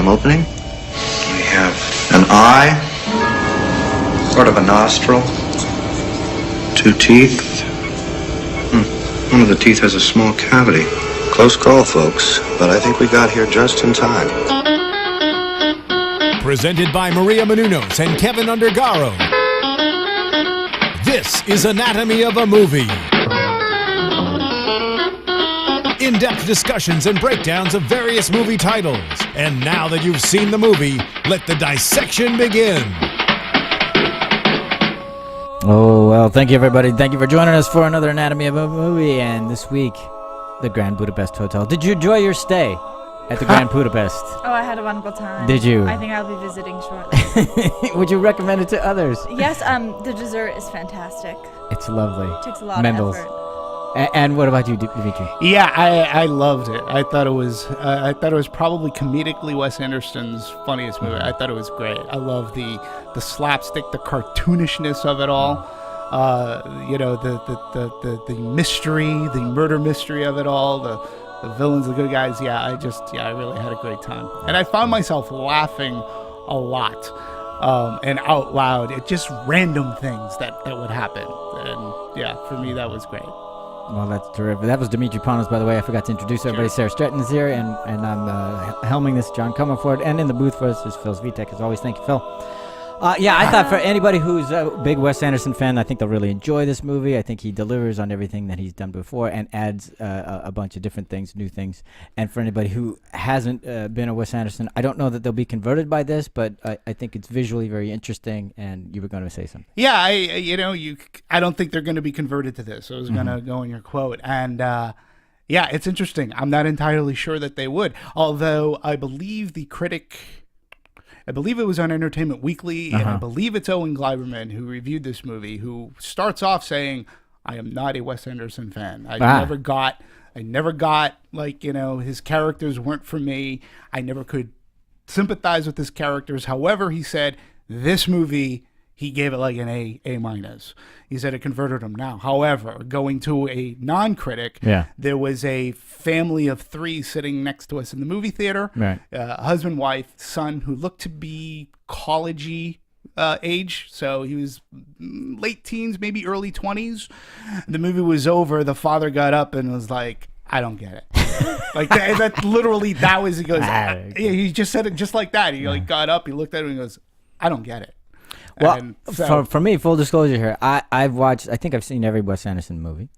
some opening. We have an eye, sort of a nostril, 2 teeth. One of the teeth has a small cavity. Close call, folks, but I think we got here just in time. Presented by Maria Menounos and Kevin Undergaro. This is Anatomy of a Movie. In-depth discussions and breakdowns of various movie titles. And now that you've seen the movie, let the dissection begin. Oh, well, thank you, everybody. Thank you for joining us for another Anatomy of a Movie. And this week, the Grand Budapest Hotel. Did you enjoy your stay at the Grand Budapest? Oh, I had a wonderful time. Did you? I think I'll be visiting shortly. Would you recommend it to others? Yes, the dessert is fantastic. It's lovely. It takes a lot Mendel's. of effort. And what about you, Dimitri? Yeah, I loved it. I thought it was probably comedically Wes Anderson's funniest movie. I thought it was great. I love the slapstick, the cartoonishness of it all. The mystery, the murder mystery of it all. The villains, the good guys. I really had a great time, and I found myself laughing a lot and out loud at just random things that would happen. And for me, that was great. Well, that's terrific. That was Dimitri Panos, by the way. I forgot to introduce everybody. Sarah Stratton is here, and I'm helming this, John Comerford, and in the booth for us is Phil Svitek, as always. Thank you, Phil. I thought for anybody who's a big Wes Anderson fan, I think they'll really enjoy this movie. I think he delivers on everything that he's done before and adds a bunch of different things, new things. And for anybody who hasn't been a Wes Anderson, I don't know that they'll be converted by this, but I think it's visually very interesting. And you were going to say something. Yeah, I don't think they're going to be converted to this. I was going to go in your quote. And it's interesting. I'm not entirely sure that they would. Although I believe it was on Entertainment Weekly, and I believe it's Owen Gleiberman who reviewed this movie, who starts off saying, I am not a Wes Anderson fan. I never got his characters weren't for me. I never could sympathize with his characters. However, he said, this movie, he gave it like an A-. He said it converted him now. However, going to a non-critic, there was a family of 3 sitting next to us in the movie theater, husband, wife, son, who looked to be college-y age. So he was late teens, maybe early 20s. The movie was over. The father got up and was like, I don't get it. Like that literally, that was, he goes, he just said it just like that. He got up, he looked at him and he goes, I don't get it. Well, for me, full disclosure here, I think I've seen every Wes Anderson movie,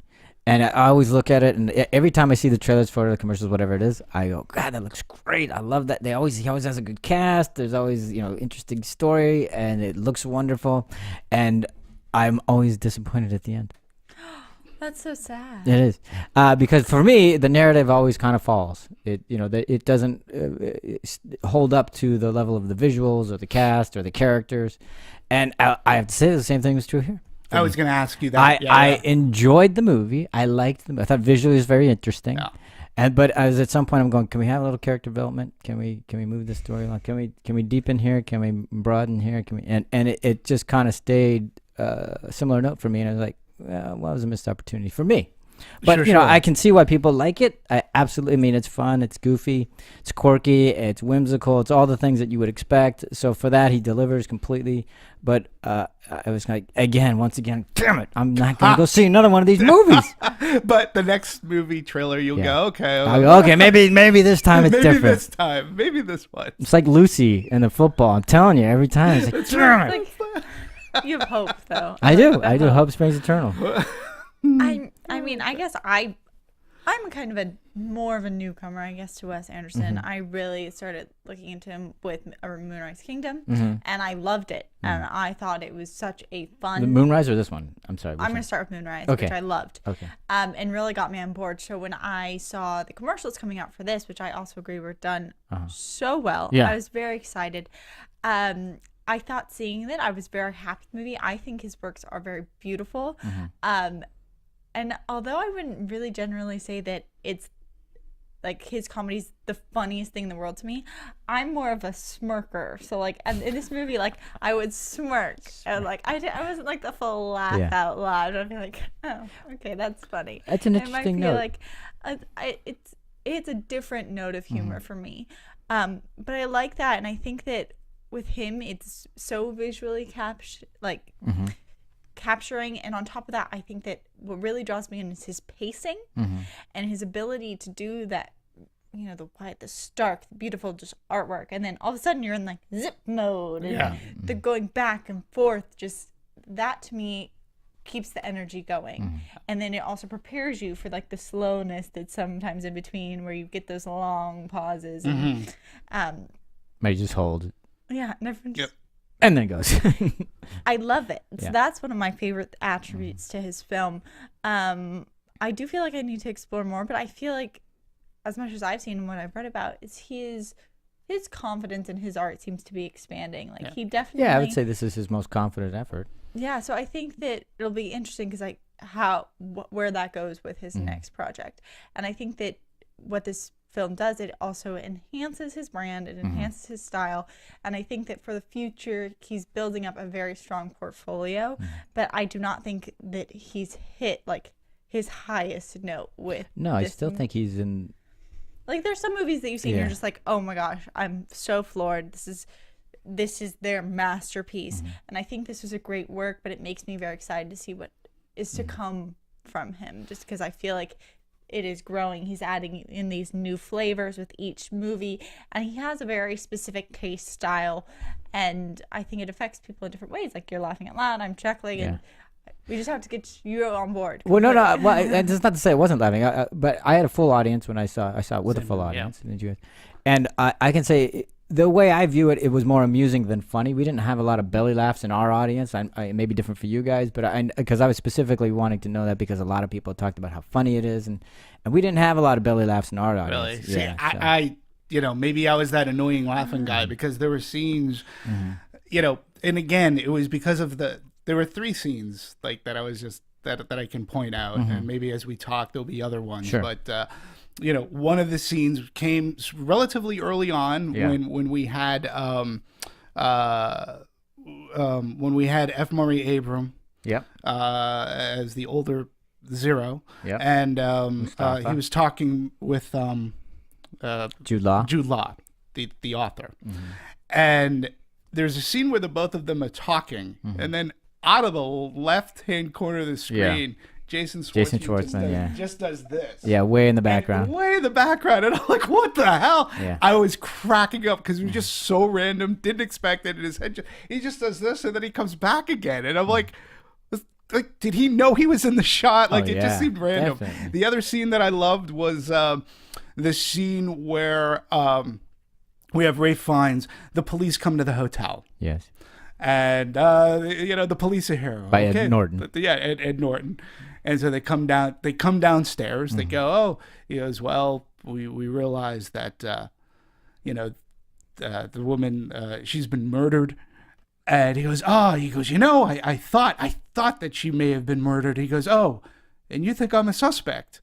and I always look at it, and every time I see the trailers for the commercials, whatever it is, I go, God, that looks great. I love that. He always has a good cast. There's always, interesting story, and it looks wonderful, and I'm always disappointed at the end. That's so sad. It is, because for me, the narrative always kind of falls. It doesn't hold up to the level of the visuals or the cast or the characters. And I have to say the same thing was true here. I was going to ask you that. I enjoyed the movie. I liked the movie. I thought visually it was very interesting. Yeah. But I was at some point I'm going, can we have a little character development? Can we move the story along? Can we deepen here? Can we broaden here? And it just kind of stayed a similar note for me. And I was like, well, it was a missed opportunity for me. But, sure. I can see why people like it. I absolutely mean, it's fun, it's goofy, it's quirky, it's whimsical, it's all the things that you would expect. So for that, he delivers completely. But I was like, once again, damn it, I'm not going to go see another one of these movies. But the next movie trailer, you'll go, okay. Okay, maybe this time it's different. Maybe this one. It's like Lucy and the football. I'm telling you, every time. It's like, damn it. You have hope, though. I do. Hope springs eternal. I mean, I guess I'm kind of more of a newcomer, I guess, to Wes Anderson. I really started looking into him with Moonrise Kingdom, and I loved it. And I thought it was such a fun... The Moonrise or this one? I'm sorry. I'm going to start with Moonrise, which I loved. Okay. And really got me on board. So when I saw the commercials coming out for this, which I also agree were done so well, I was very excited. I thought seeing it, I was very happy with the movie. I think his works are very beautiful. And although I wouldn't really generally say that it's like his comedy's the funniest thing in the world to me, I'm more of a smirker. So like in this movie, like I would smirk and like I wasn't like the full laugh out loud. I'd be like, oh, okay, that's funny. That's an interesting note. Like it's a different note of humor for me. But I like that, and I think that with him, it's so visually capturing, and on top of that, I think that what really draws me in is his pacing and his ability to do that. You know, the white, the stark, the beautiful, just artwork, and then all of a sudden you're in like zip mode, and the going back and forth. Just that to me keeps the energy going, and then it also prepares you for like the slowness that's sometimes in between, where you get those long pauses. And, Maybe just hold. Yeah, and everyone just, and then it goes. I love it. So that's one of my favorite attributes to his film. I do feel like I need to explore more, but I feel like, as much as I've seen and what I've read about, is his confidence in his art seems to be expanding. Like he definitely. Yeah, I would say this is his most confident effort. Yeah, so I think that it'll be interesting because where that goes with his next project, and I think that what this film does, it also enhances his brand, it enhances his style, and I think that for the future he's building up a very strong portfolio. But I do not think that he's hit like his highest note with. No, I still think he's in. Like, there's some movies that you see and you're just like, oh my gosh, I'm so floored. This is their masterpiece. And I think this was a great work, but it makes me very excited to see what is to come from him, just because I feel like it is growing. He's adding in these new flavors with each movie, and he has a very specific taste style, and I think it affects people in different ways. Like, you're laughing out loud, I'm chuckling, and we just have to get you on board. Well, no. Well, that's not to say I wasn't laughing, but I had a full audience when I saw it with a full audience. And I can say the way I view it, it was more amusing than funny. We didn't have a lot of belly laughs in our audience. It may be different for you guys, but because I was specifically wanting to know that because a lot of people talked about how funny it is, and we didn't have a lot of belly laughs in our audience. Really? See, I maybe I was that annoying laughing guy because there were scenes, and again, it was because of there were 3 scenes like that I was just that I can point out, and maybe as we talk there'll be other ones. Sure. But one of the scenes came relatively early on when we had F. Murray Abraham as the older Zero, and he was talking with Jude Law, the author, and there's a scene where the both of them are talking, and then out of the left-hand corner of the screen, Jason Schwartzman just does this. Yeah, way in the background. And I'm like, what the hell? Yeah. I was cracking up because it was just so random. Didn't expect it in his head. He just does this, and then he comes back again. And I'm like, did he know he was in the shot? Like, it just seemed random. Definitely. The other scene that I loved was the scene where we have Ralph Fiennes. The police come to the hotel. Yes. And the police are here by Ed Norton. Ed Norton, and so they come downstairs. They go, oh, he goes, well, we realize that the woman she's been murdered, and he goes, I thought that she may have been murdered. He goes, oh, and you think I'm a suspect?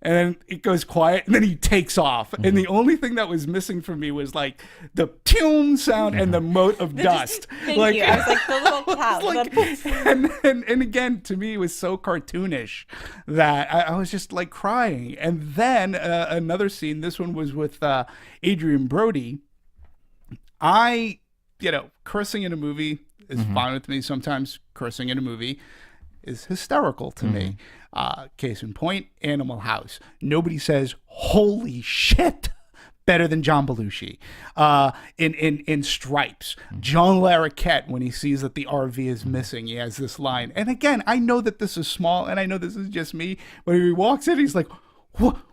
And then it goes quiet, and then he takes off. And the only thing that was missing for me was like the tune sound and the mote of dust. Thank you. I was like the little cloud. And again, to me, it was so cartoonish that I was just like crying. And then another scene. This one was with Adrian Brody. Cursing in a movie is fine with me. Sometimes cursing in a movie is hysterical to me. Case in point, Animal House. Nobody says "holy shit" better than John Belushi. In Stripes, John Larroquette, when he sees that the RV is missing, he has this line. And again, I know that this is small, and I know this is just me, but he walks in, he's like,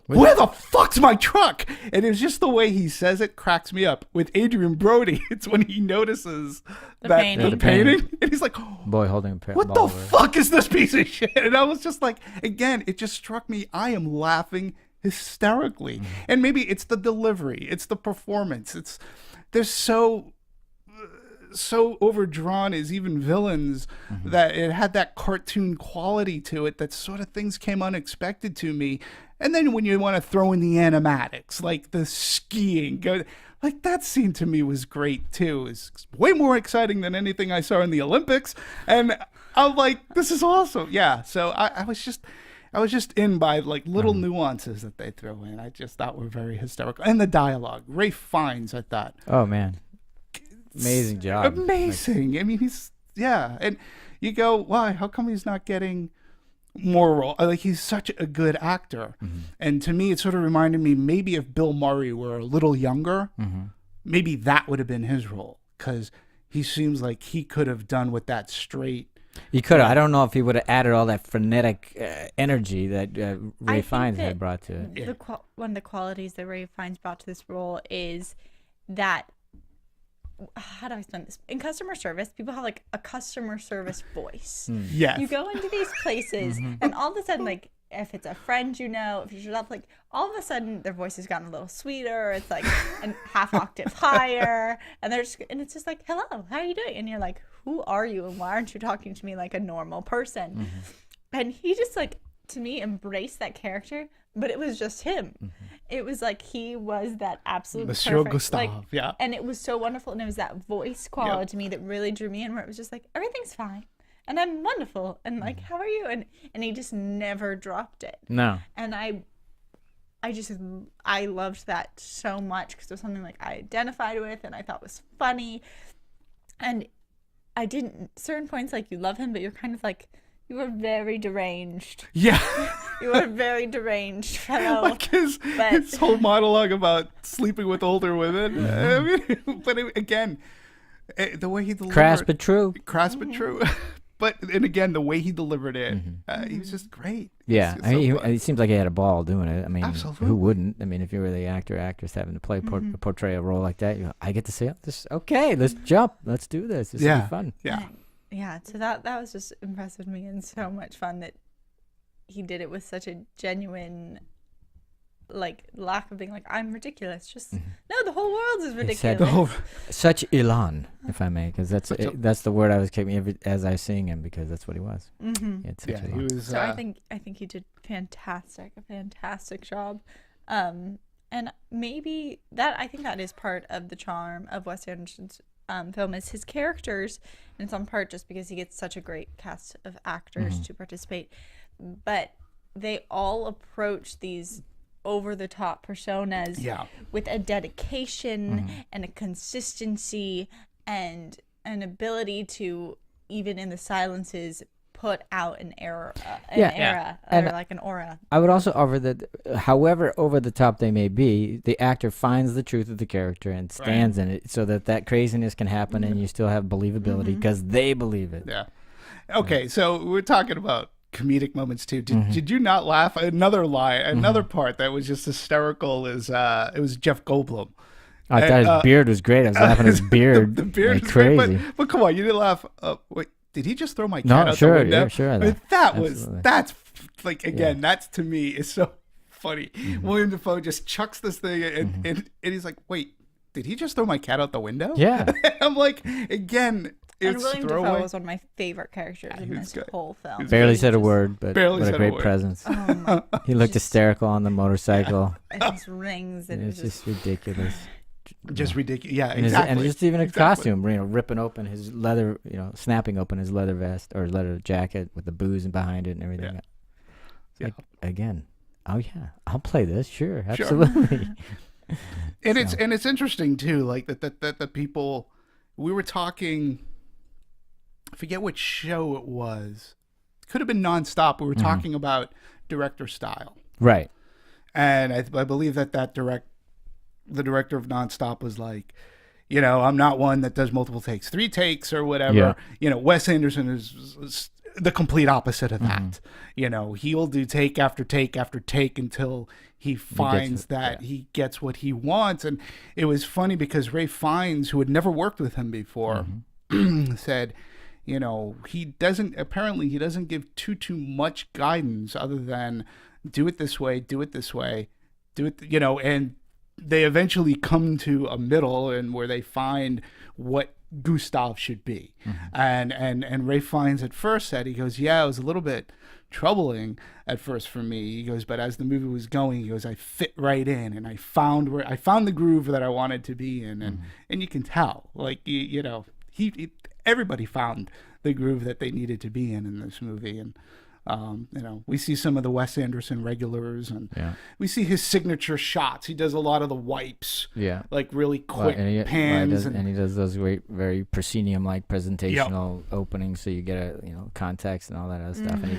where the fuck's my truck? And it's just the way he says it cracks me up. With Adrian Brody, it's when he notices the painting. And he's like, boy holding a what the fuck is this piece of shit? And I was just like, again, it just struck me. I am laughing hysterically. And maybe it's the delivery. It's the performance. They're so overdrawn as even villains that it had that cartoon quality to it, that sort of things came unexpected to me. And then when you want to throw in the animatics, like the skiing, like that scene to me was great too. It's way more exciting than anything I saw in the Olympics. And I'm like, this is awesome. Yeah. So I was I was just in by like little nuances that they throw in. I just thought were very hysterical. And the dialogue. Ralph Fiennes, I thought. Oh man, amazing job. Amazing. Like, I mean, and you go, why? How come he's not getting more role? Like, he's such a good actor. And to me, it sort of reminded me maybe if Bill Murray were a little younger, maybe that would have been his role, because he seems like he could have done with that straight. He could have. I don't know if he would have added all that frenetic energy that Ralph Fiennes had brought to it. One of the qualities that Ralph Fiennes brought to this role is that, how do I explain this? In customer service, people have like a customer service voice. Yes. You go into these places and all of a sudden, like, if it's a friend you know, if you show up, like, all of a sudden their voice has gotten a little sweeter. It's like a half octave higher, and it's just like, hello, how are you doing? And you're like, who are you, and why aren't you talking to me like a normal person? And he just, like, to me, embraced that character, but it was just him. It was like he was that absolute Monsieur perfect, Gustave, like, yeah. And it was so wonderful, and it was that voice quality to me that really drew me in, where it was just like, everything's fine. And I'm wonderful, and like, how are you? And he just never dropped it. No. And I loved that so much, because it was something like I identified with and I thought was funny. And I didn't, certain points, like, you love him, but you're kind of like, you were very deranged. Yeah. You were a very deranged fellow. Like his whole monologue about sleeping with older women. I mean, but again, the way he delivered, crass but true. But, and again, the way he delivered it, he was just great. Yeah, I mean, it seems like he had a ball doing it. I mean, absolutely. Who wouldn't? I mean, if you were the actress having to play portray a role like that, I get to say this. Okay, let's jump. Let's do this. This will be fun. Yeah. So that was just impressed with me, and so much fun that he did it with such a genuine, like, lack of being like, I'm ridiculous. Just no, the whole world is ridiculous. Such elan, if I may, because that's the word I was keeping as I was seeing him, because that's what he was. He was. So I think he did a fantastic job, and maybe I think that is part of the charm of Wes Anderson's film, is his characters, and it's on part just because he gets such a great cast of actors to participate, but they all approach these over-the-top personas with a dedication and a consistency and an ability to, even in the silences, put out an aura, like an aura. I would also offer that, however over the top they may be, the actor finds the truth of the character and stands in it, so that craziness can happen and you still have believability because they believe it. Yeah. Okay, so we're talking about comedic moments too. Did you not laugh? Another part that was just hysterical is it was Jeff Goldblum. I thought his beard was great. I was laughing at his beard. The beard like is crazy. Great, but come on, you didn't laugh. Wait, did he just throw my cat out the window? Yeah, sure. I mean, that's like, again, that's, to me, is so funny. William Dafoe just chucks this thing and he's like, wait, did he just throw my cat out the window? Yeah. I'm like, again, and William Dafoe was one of my favorite characters in this whole film. Barely said a word, but what a great presence. Oh he looked hysterical on the motorcycle. And his rings. And it was just ridiculous. Just ridiculous. Yeah, exactly. And just even a costume, ripping open his leather, snapping open his leather vest or leather jacket with the booze behind it and everything. Like, again, oh yeah, I'll play this. Sure, absolutely. And it's interesting too, like that the people, we were talking, I forget which show it was. It could have been Nonstop. We were talking about director style. Right. And I believe that the director of Nonstop was like, I'm not one that does multiple takes, 3 takes or whatever. Yeah. Wes Anderson is the complete opposite of that. He'll do take after take after take until he finds he gets what he wants. And it was funny because Ralph Fiennes, who had never worked with him before, said, he doesn't give too much guidance other than do it this way, do it, and they eventually come to a middle and where they find what Gustave should be. And Ralph Fiennes at first said, he goes, it was a little bit troubling at first for me. He goes, but as the movie was going, he goes, I fit right in and I found the groove that I wanted to be in. And you can tell, like, everybody found the groove that they needed to be in this movie. And We see some of the Wes Anderson regulars, and we see his signature shots. He does a lot of the wipes, like really quick pans, and he does those great, very proscenium-like presentational openings, so you get a context and all that other stuff. And he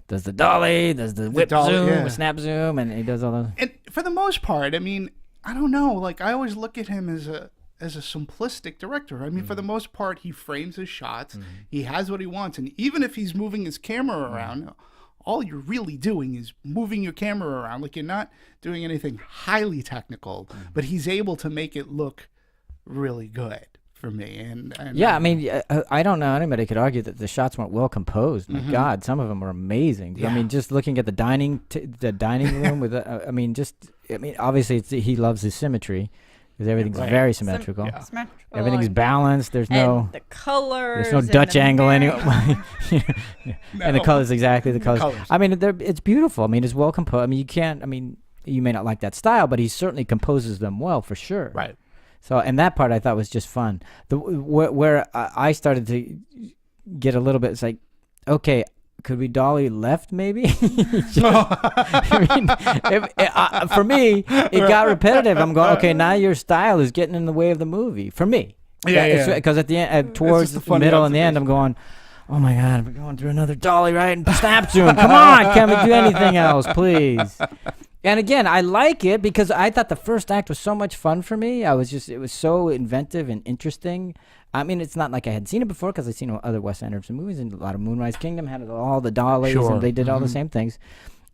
does the dolly, does the whip zoom, snap zoom, and he does all those. And for the most part, I mean, I don't know. Like, I always look at him as a simplistic director. I mean, for the most part, he frames his shots. He has what he wants. And even if he's moving his camera around, all you're really doing is moving your camera around. Like, you're not doing anything highly technical, but he's able to make it look really good for me. And I mean, I don't know anybody could argue that the shots weren't well composed. My God, some of them were amazing. I mean, just looking at the dining room with obviously he loves his symmetry. Because everything's very symmetrical. Everything's balanced. There's no the colors. There's no Dutch angle anyway. And the colors, exactly the colors. I mean, it's beautiful. I mean, it's well composed. I mean, you can't. I mean, you may not like that style, but he certainly composes them well for sure. Right. So, and that part I thought was just fun. Where I started to get a little bit. It's like, okay, could we dolly left maybe? I mean, for me, it got repetitive. I'm going, okay, now your style is getting in the way of the movie. For me. Because at the end, towards the middle and the end, I'm going, oh my God, we're going through another dolly, right? And snap zoom. Come on, can we do anything else, please? And again, I like it because I thought the first act was so much fun for me. It was so inventive and interesting. I mean, it's not like I had seen it before because I've seen other Wes Anderson movies, and a lot of Moonrise Kingdom had all the dollies, and they did all the same things.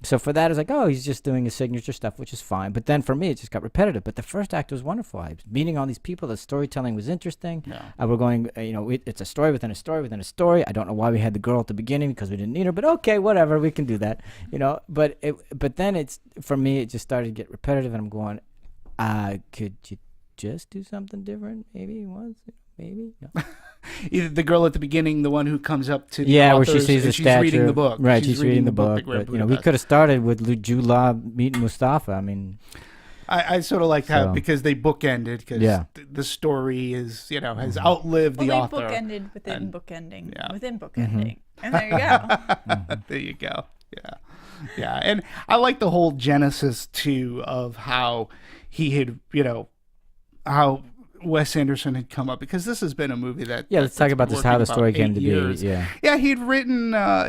So for that, it's like, oh, he's just doing his signature stuff, which is fine. But then for me, it just got repetitive. But the first act was wonderful. I was meeting all these people. The storytelling was interesting. We're going, it's a story within a story within a story. I don't know why we had the girl at the beginning because we didn't need her, but okay, whatever, we can do that. But then for me, it just started to get repetitive, and I'm going, could you just do something different? Maybe once. Maybe no. Either the girl at the beginning, the one who comes up to the where authors, she sees the she's statue, reading the book, right? She's reading the book. But, we could have started with Julab meeting Mustafa. I mean, I sort of like that because they bookended because the story is has outlived the author. They bookended within bookending within bookending, and there you go. There you go. Yeah, and I like the whole genesis too of how he had how Wes Anderson had come up, because this has been a movie that let's talk about how the story came to be.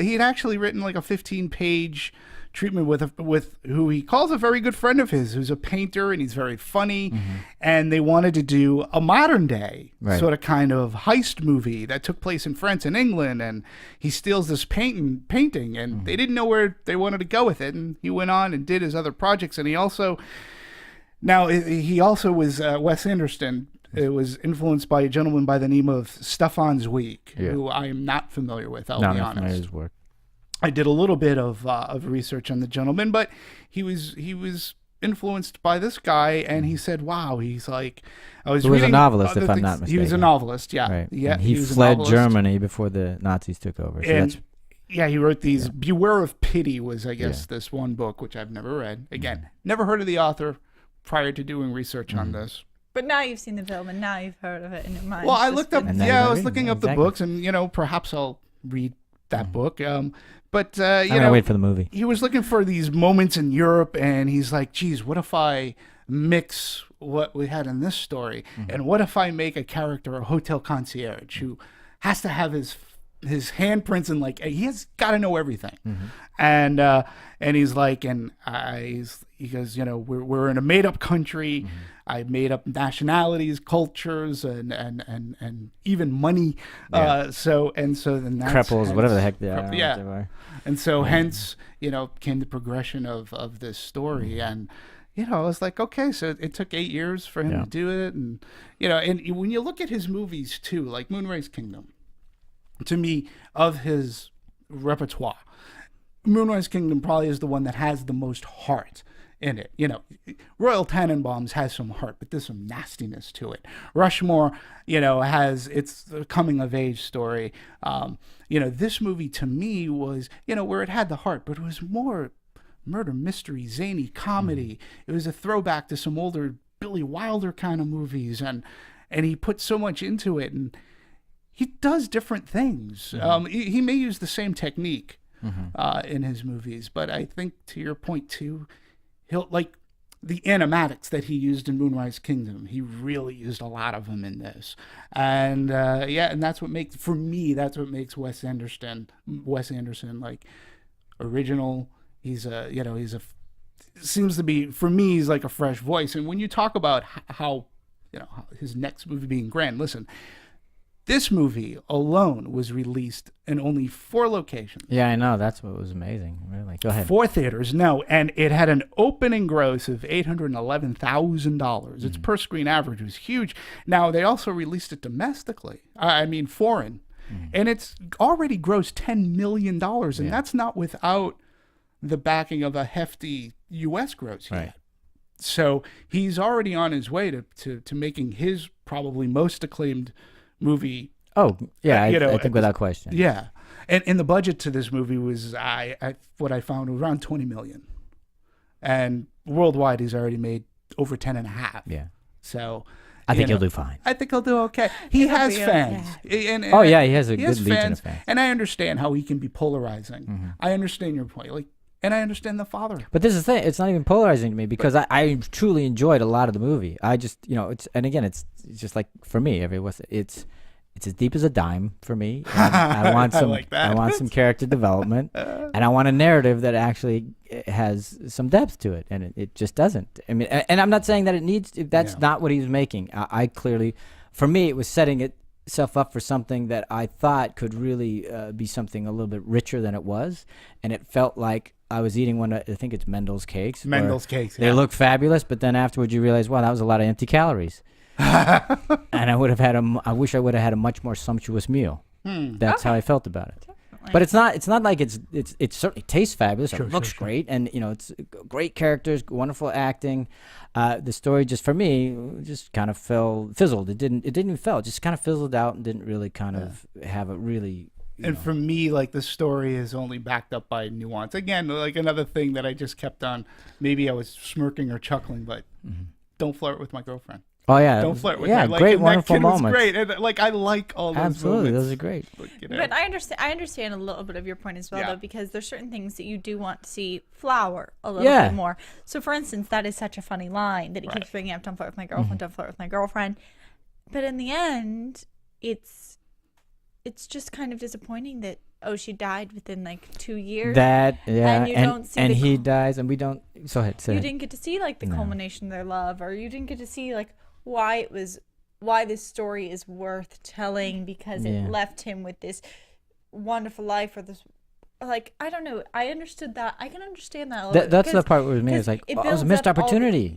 He'd actually written like a 15-page treatment with who he calls a very good friend of his, who's a painter, and he's very funny, and they wanted to do a modern day sort of kind of heist movie that took place in France and England, and he steals this painting, and they didn't know where they wanted to go with it, and he went on and did his other projects, and he also was Wes Anderson. It was influenced by a gentleman by the name of Stefan Zweig, who I am not familiar with, I'll be honest. His work. I did a little bit of research on the gentleman, but he was influenced by this guy, and he said, wow, he's like, I was reading a novelist, if I'm not mistaken. He was a novelist, Right. Yeah, he fled Germany before the Nazis took over. So he wrote these. Beware of Pity was, I guess, this one book, which I've never read. Again, never heard of the author prior to doing research on this. But now you've seen the film, and now you've heard of it in your mind. Well, I looked up. I was looking up the books, and perhaps I'll read that book. But I'm gonna wait for the movie. He was looking for these moments in Europe, and he's like, "Geez, what if I mix what we had in this story, and what if I make a character a hotel concierge who has to have his handprints and like he has got to know everything." And he's like, he goes, we're in a made up country. I made up nationalities, cultures, and even money. So then that's Cripples, whatever the heck they are. Yeah. And so hence, came the progression of this story. And, I was like, okay, so it took 8 years for him to do it. And, and when you look at his movies too, like Moonrise Kingdom, to me, of his repertoire, Moonrise Kingdom probably is the one that has the most heart in it. Royal Tenenbaums has some heart, but there's some nastiness to it. Rushmore, it's a coming of age story. This movie to me was, where it had the heart, but it was more murder mystery, zany comedy. It was a throwback to some older Billy Wilder kind of movies, and he put so much into it, and he does different things. He may use the same technique, in his movies. But I think, to your point too, he'll like the animatics that he used in Moonrise Kingdom. He really used a lot of them in this, and and that's what makes Wes Anderson like original. He's seems to be, for me, he's like a fresh voice. And when you talk about how his next movie being grand, listen, this movie alone was released in only 4 locations. Yeah, I know. That's what was amazing. Really. Go ahead. 4 theaters, and it had an opening gross of $811,000. Its per screen average was huge. Now, they also released it domestically. Foreign. And it's already grossed $10 million, and that's not without the backing of a hefty U.S. gross yet. Right. So he's already on his way to making his probably most acclaimed movie. Oh, yeah, I think without question. Yeah. And the budget to this movie was, what I found, was around $20 million. And worldwide, he's already made over 10.5. Yeah. So I think he'll do fine. I think he'll do okay. He has fans. And he has a good legion of fans. And I understand how he can be polarizing. I understand your point. And I understand the father. But this is the thing. It's not even polarizing to me because I truly enjoyed a lot of the movie. I just, it's just like for me, it's as deep as a dime for me. I want some, I want some character development, and I want a narrative that actually has some depth to it, and it just doesn't. I mean, and I'm not saying that it needs. That's not what he was making. I clearly, for me, it was setting itself up for something that I thought could really be something a little bit richer than it was, and it felt like I was eating one. I think it's Mendel's cakes. Mendel's cakes. They look fabulous, but then afterwards you realize, wow, that was a lot of empty calories. And I wish I would have had a much more sumptuous meal. That's how I felt about it. Definitely. But it's not like it certainly tastes fabulous. It looks great, and it's great characters, wonderful acting. The story just for me just kind of fizzled. It didn't even fail. It just kind of fizzled out and didn't really kind of have a really. And for me, like, the story is only backed up by nuance. Again, like another thing that I just kept on. Maybe I was smirking or chuckling, but don't flirt with my girlfriend. Oh yeah, don't flirt with her. Like, great, wonderful moments. Great, and I like all those Absolutely, moments. those are great. But I understand a little bit of your point as well, though, because there's certain things that you do want to see flower a little bit more. So, for instance, that is such a funny line that he keeps bringing up: "Don't flirt with my girlfriend, don't flirt with my girlfriend." But in the end, it's just kind of disappointing that she died within like 2 years. And you don't see he dies, and we don't. So ahead. Didn't get to see like the culmination of their love, or you didn't get to see like why this story is worth telling, because it left him with this wonderful life, or this, like, I don't know. I understood that. I can understand that a little bit. That's the part with me. It's like, it was a missed opportunity.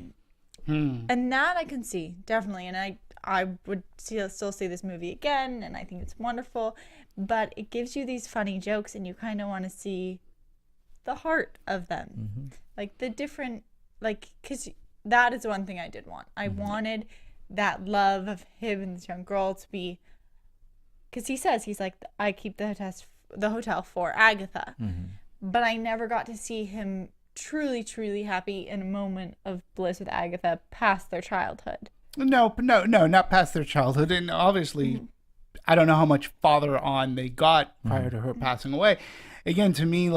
And that I can see, definitely. And I would still see this movie again, and I think it's wonderful. But it gives you these funny jokes, and you kind of want to see the heart of them. Like, the different, like, because that is one thing I did want. I wanted that love of him and this young girl to be, because he's like, I keep the hotel for Agatha. But I never got to see him truly, truly happy in a moment of bliss with Agatha past their childhood. No, not past their childhood. And obviously, I don't know how much farther on they got prior to her passing away. Again, to me,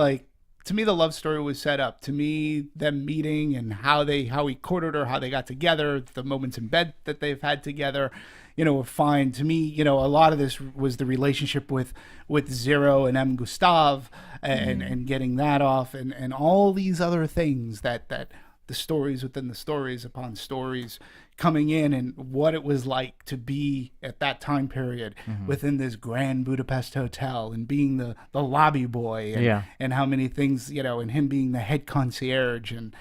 the love story was set up. To me, them meeting and how he courted her, how they got together, the moments in bed that they've had together, were fine. To me, a lot of this was the relationship with Zero and Gustave and getting that off, and all these other things that the stories within the stories upon stories coming in, and what it was like to be at that time period within this grand Budapest hotel, and being the lobby boy, and how many things, and him being the head concierge, and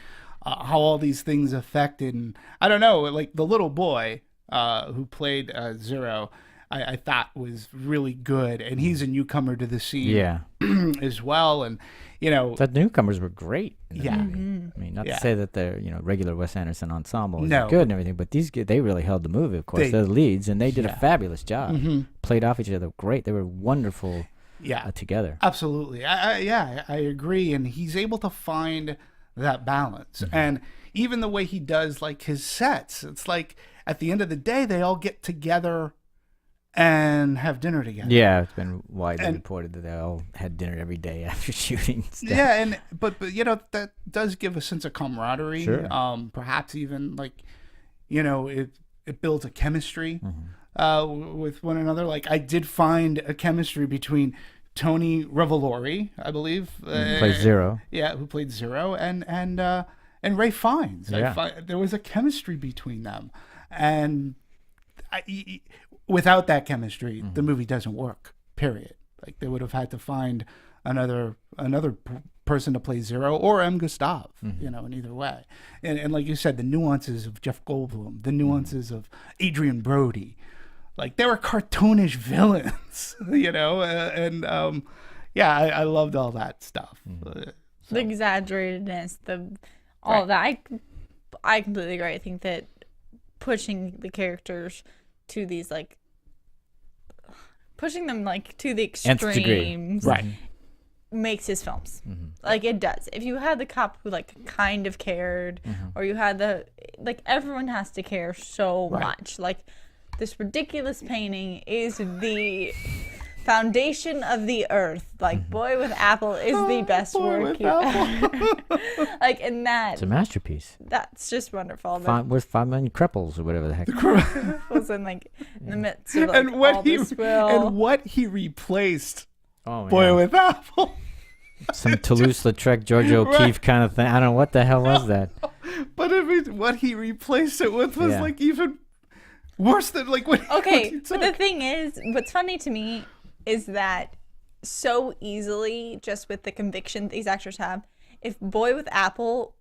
how all these things affected. And I don't know, like the little boy who played Zero, I thought was really good, and he's a newcomer to the scene as well. And the newcomers were great. Yeah, I mean, not to say that they're regular Wes Anderson ensemble is No. good and everything, but they really held the movie. Of course, they're the leads, and they did a fabulous job. Played off each other great. They were wonderful. Together. Absolutely. I agree. And he's able to find that balance. And even the way he does like his sets, it's like at the end of the day, they all get together and have dinner together. Yeah, it's been widely reported that they all had dinner every day after shooting stuff. Yeah, but that does give a sense of camaraderie. Sure. Perhaps even it builds a chemistry with one another. Like I did find a chemistry between Tony Revolori, I believe, who plays Zero. Yeah, who played Zero, and Ralph Fiennes. Yeah. There was a chemistry between them, and without that chemistry, the movie doesn't work. Period. Like they would have had to find another person to play Zero or M. Gustave, in either way. And like you said, the nuances of Jeff Goldblum, the nuances of Adrian Brody, like they were cartoonish villains, I loved all that stuff. The exaggeratedness, all of that. I completely agree. I think that pushing the characters to these pushing them to the extremes, right, makes his films. Like it does. If you had the cop who kind of cared, or you had everyone has to care so much. Like this ridiculous painting is the foundation of the earth. Like Boy with Apple is the best work you ever. And that it's a masterpiece. That's just wonderful. With 5 million cripples or whatever the heck. Was in in the midst of and what what he replaced. Oh, Boy with Apple. Some Toulouse-Lautrec, George O'Keeffe kind of thing. I don't know what the hell was that. But what he replaced it with was even worse than what. Okay, but the thing is, what's funny to me is that so easily, just with the conviction these actors have, if Boy with Apple,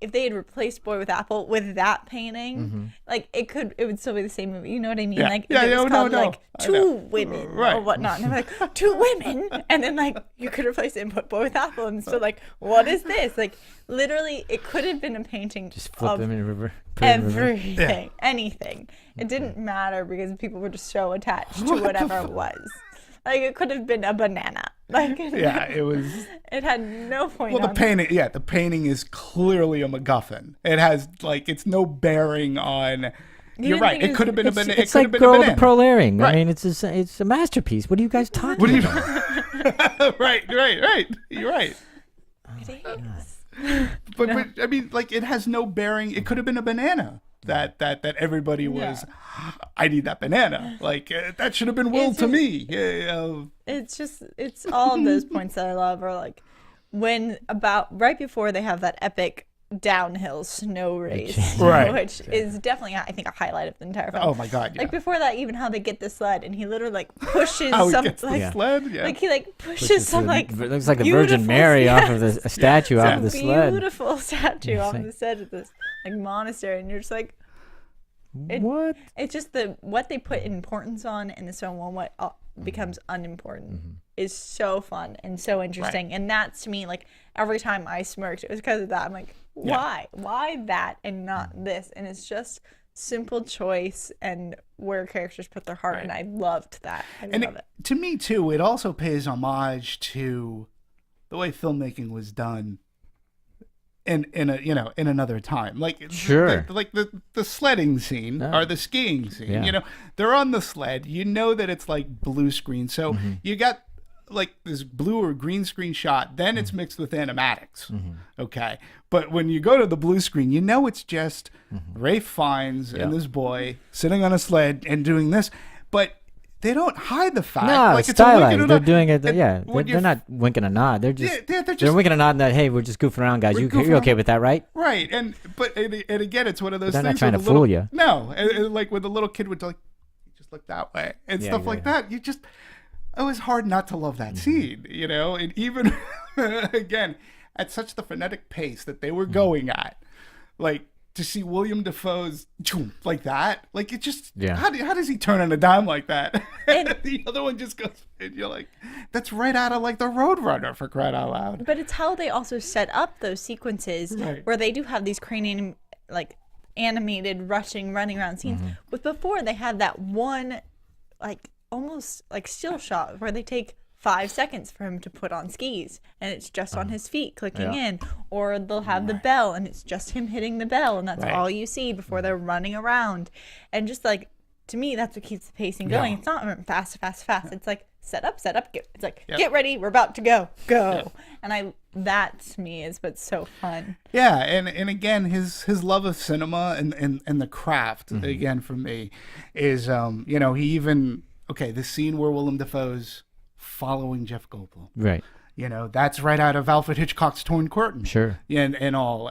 if they had replaced Boy with Apple with that painting, it would still be the same movie. You know what I mean? Yeah. If it was called Two Women or whatnot, and they're Two Women, and then you could replace it and put Boy with Apple, and still what is this? Literally, it could have been a painting. Just flip them in river. Everything, anything. It didn't matter because people were just so attached to whatever it was. It could have been a banana. It was. It had no point. Well, the painting is clearly a MacGuffin. It has it's no bearing on. You're right. It could have been a banana. It's like Girl the Prolairing. Right. I mean, it's a masterpiece. What are you guys talking about? Right. You're right. It is. But I mean, it has no bearing. It could have been a banana. That everybody was, I need that banana. That should have been willed to me. It's all of those points that I love are right before they have that epic downhill snow race, which is definitely, I think, a highlight of the entire film. Oh my God! Yeah. Before that, even how they get the sled and he literally pushes sled. Yeah. He pushes some it looks like a Virgin Mary off of a statue off of the sled. Beautiful statue off of the sled of this monastery, and you're just what? It's just what they put importance on in this film and what becomes unimportant is so fun and so interesting. And that's, to me, every time I smirked, it was because of that. I'm why? Why that and not this? And it's just simple choice and where characters put their heart. And I loved that. I love it. To me, too, it also pays homage to the way filmmaking was done in another time, the sledding scene or the skiing scene. They're on the sled. That it's blue screen, so you got this blue or green screen shot. Then it's mixed with animatics. Okay, but when you go to the blue screen, it's just Ralph Fiennes and this boy sitting on a sled and doing this, but they don't hide the fact. No, it's stylized. They're doing it. They're not winking a nod. They're just they're winking a nod that, hey, we're just goofing around, guys. You're okay with that, right? Right. And again, it's one of those things. They're not trying to fool you. No, and when the little kid would just look that way and stuff like that. It was hard not to love that scene, and even again at such the frenetic pace that they were going at, to see William Dafoe's like that, it just how does he turn on a dime like that? And the other one just goes, and you're that's right out of the Roadrunner, for crying out loud. But it's how they also set up those sequences where they do have these crane animated running around scenes. But before they had that one almost still shot where they take 5 seconds for him to put on skis and it's just on his feet clicking in, or they'll have the bell and it's just him hitting the bell and that's all you see before they're running around. And just to me, that's what keeps the pacing going. It's not fast. It's like set up. It's like get ready, we're about to go. And that to me is what's so fun. Yeah, and again, his love of cinema and the craft again for me is he even the scene where Willem Dafoe's following Jeff Goldblum. Right. That's right out of Alfred Hitchcock's Torn Curtain. Sure. And all.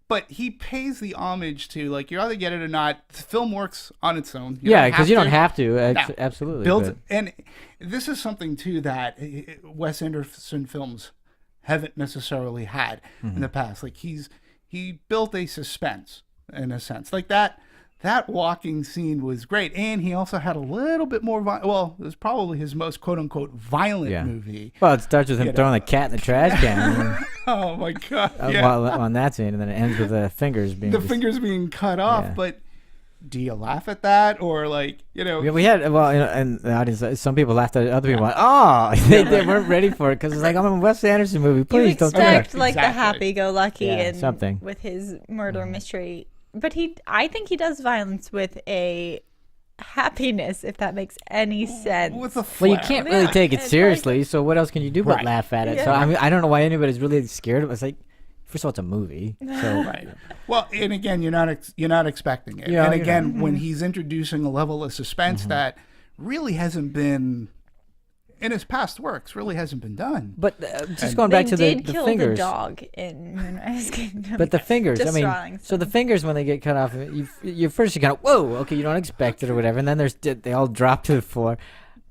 But he pays the homage to, like, you either get it or not. The film works on its own. Because you don't have to. Absolutely. And this is something, too, that Wes Anderson films haven't necessarily had in the past. Like, he built a suspense, in a sense. Like, that walking scene was great. And he also had a little bit more, it was probably his most, quote-unquote, violent movie. Well, it starts with him throwing the cat in the trash can. Oh, my God. On that scene, and then it ends with the fingers being cut off. Yeah. But do you laugh at that? Or, like, We had, and the audience, some people laughed at it, other people went, oh, they weren't ready for it, because it's like, I'm in a Wes Anderson movie. Please don't do that. You expect, like, the happy-go-lucky and something with his murder mystery. But I think he does violence with a happiness, if that makes any sense. Well, you can't really take it seriously, so what else can you do but laugh at it? So I don't know why anybody's really scared of it. It's like, first of all, it's a movie. So Well, and again, you're not expecting it. And again, when he's introducing a level of suspense that really hasn't been in his past works, really hasn't been done. But just going back to the fingers. They did kill the dog in Moonrise Kingdom. But the fingers, so the fingers, when they get cut off, you first kind of, whoa, okay, you don't expect it or whatever, and then they all drop to the floor.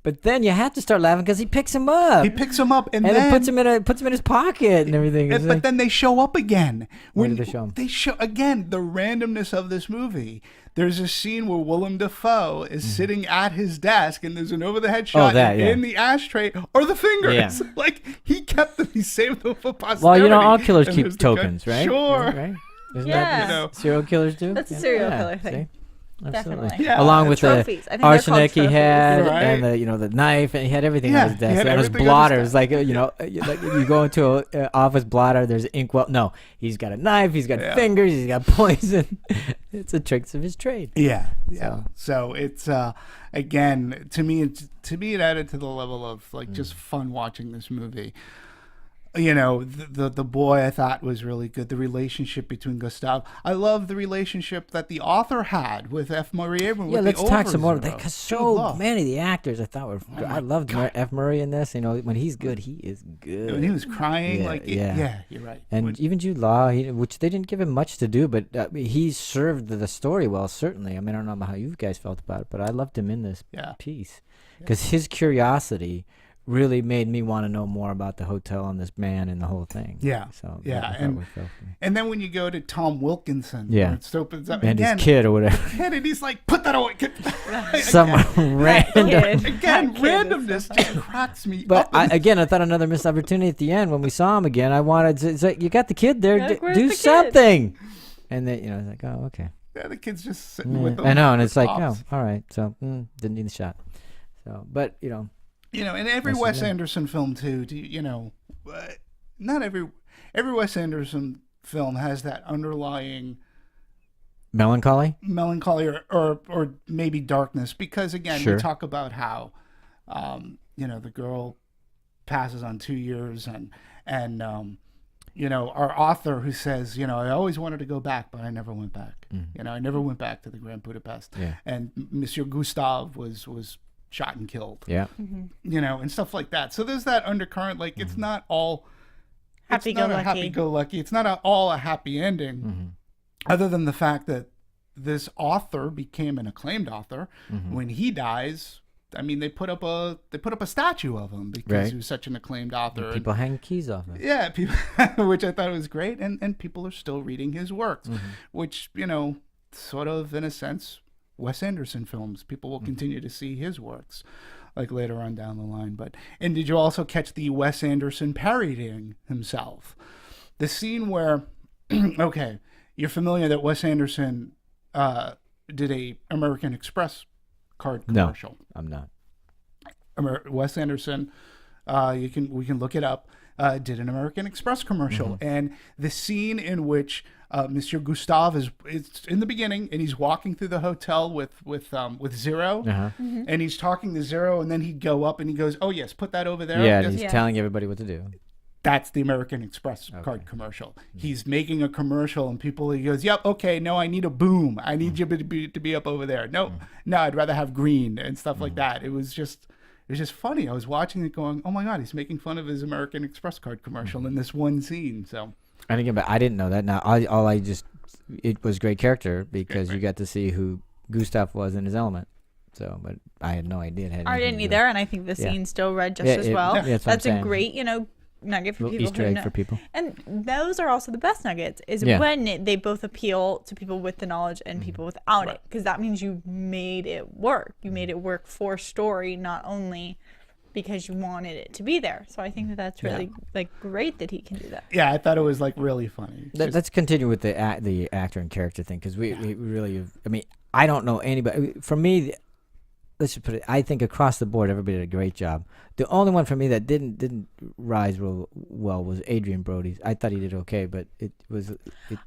But then you have to start laughing because he picks him up. He picks him up and then puts him in his pocket and everything. But then they show up again. When do they show them? They show again the randomness of this movie. There's a scene where Willem Dafoe is sitting at his desk, and there's an over-the-head shot in the ashtray are the fingers. Yeah. Like, he kept them. He saved them for posterity. Well, all killers keep tokens, right? Sure. Right? Isn't that serial killers do? That's a serial killer thing. See? Absolutely. Definitely. Yeah. Along with trophies. The arsenic he had, and the knife, and he had everything on his desk. And his blotters, like like you go into an office blotter, there's inkwell. No, he's got a knife, he's got fingers, he's got poison. It's the tricks of his trade. Yeah. So it's again, to me it added to the level of like just fun watching this movie. The boy I thought was really good. The relationship between Gustave. I love the relationship that the author had with F. Murray Abrams. Yeah, let's talk some more. Because so many of the actors I thought were. I loved F. Murray in this. When he's good, he is good. When he was crying, you're right. And even Jude Law, which they didn't give him much to do, but he served the story well. Certainly. I don't know how you guys felt about it, but I loved him in this piece because his curiosity really made me want to know more about the hotel and this man and the whole thing. Yeah. So and then when you go to Tom Wilkinson, it opens up and his kid or whatever, and he's like, put that away. Some random randomness just cracks me. But I thought another missed opportunity at the end when we saw him again. I wanted to say, you got the kid there, do something. Kid? And then I was like, oh, okay. Yeah, the kid's just sitting with them. I know, and it's like, oh, all right. So didn't need the shot. So, but in every Wes Anderson film too, not every Wes Anderson film has that underlying melancholy or maybe darkness, because again, we talk about how the girl passes on 2 years and our author who says, I always wanted to go back, but I never went back. I never went back to the Grand Budapest. And Monsieur Gustave was shot and killed. Yeah. And stuff like that. So there's that undercurrent. Like it's not all happy-go-lucky. It's not all a happy ending, other than the fact that this author became an acclaimed author. When he dies, they put up a statue of him because he was such an acclaimed author. People hang keys off it. Yeah, people, which I thought was great, and people are still reading his works, which sort of in a sense. Wes Anderson films. People will continue to see his works, like later on down the line. And did you also catch the Wes Anderson parodying himself? The scene where, okay, you're familiar that Wes Anderson did a American Express card commercial. No, I'm not. Wes Anderson, we can look it up. Did an American Express commercial, and the scene in which Monsieur Gustave is in the beginning, and he's walking through the hotel with Zero, and he's talking to Zero, and then he'd go up and he goes, "Oh yes, put that over there." Yeah, and he's telling everybody what to do. That's the American Express card commercial. He's making a commercial, and he goes, "Yep, okay, no, I need a boom. I need you to be up over there. No, I'd rather have green," and stuff like that. It was just funny. I was watching it going, "Oh my God, he's making fun of his American Express card commercial in this one scene." So, and again, but I didn't know that. Now, it was great character because you got to see who Gustave was in his element. So, but I had no idea. I didn't either, and I think the scene still read just as well. That's a great, nugget for people Easter egg for people. And those are also the best nuggets is when they both appeal to people with the knowledge and people without it, because that means you made it work. You made it work for story, not only because you wanted it to be there. So I think that's really great that he can do that. Yeah, I thought it was really funny. Let's continue with the actor and character thing, because we really have, I mean, I don't know anybody. For me, let's just put it, I think across the board everybody did a great job. The only one for me that didn't rise real well was Adrien Brody. I thought he did okay, but it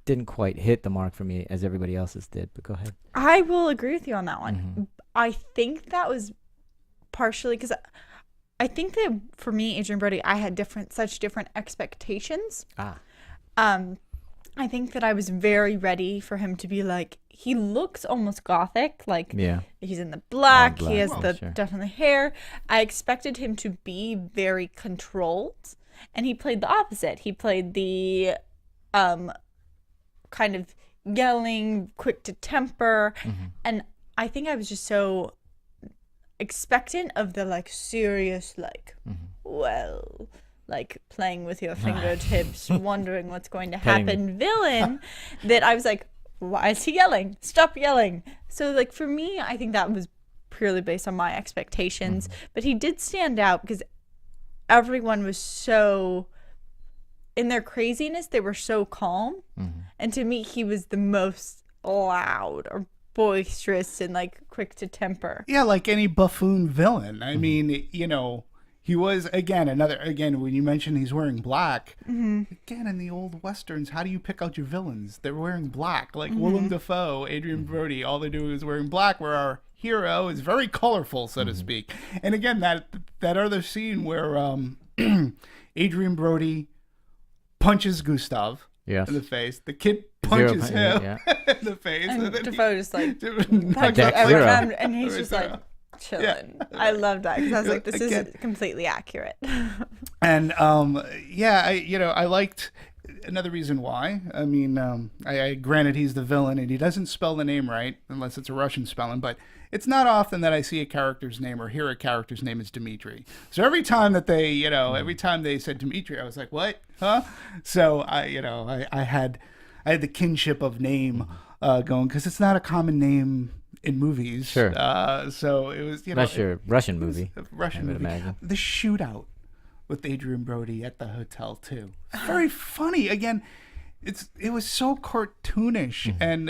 didn't quite hit the mark for me as everybody else's did. But go ahead. I will agree with you on that one. I think that was partially because I think that for me, Adrien Brody, I had such different expectations. I think that I was very ready for him to be he looks almost gothic, he's in the black, he has definitely hair. I expected him to be very controlled, and he played the opposite. He played the kind of yelling, quick to temper, and I think I was just so expectant of the serious playing with your fingertips, wondering what's going to happen villain that I was like, why is he yelling? Stop yelling. So for me, I think that was purely based on my expectations, but he did stand out because everyone was so, in their craziness, they were so calm. And to me, he was the most loud or boisterous and quick to temper. Yeah, like any buffoon villain. I mean, he was, again, when you mentioned he's wearing black, again, in the old Westerns, how do you pick out your villains? They're wearing black, Willem Dafoe, Adrien Brody, all they do is wearing black, where our hero is very colorful, so to speak. And again, that other scene where Adrien Brody punches Gustave in the face, the kid punches him in the face. And Dafoe just punches every time, and he's just chilling. Yeah. I love that because I was like, this is completely accurate. And I liked another reason why. I mean, I granted he's the villain and he doesn't spell the name right unless it's a Russian spelling, but it's not often that I see a character's name or hear a character's name is Dmitri. So every time that they, every time they said Dmitri, I was like, what? Huh? So I had the kinship of name going, because it's not a common name in movies. Sure. So it was, Unless you're a Russian movie. Russian movie. Imagine. The shootout with Adrien Brody at the hotel too. It's very funny. Again, it was so cartoonish, and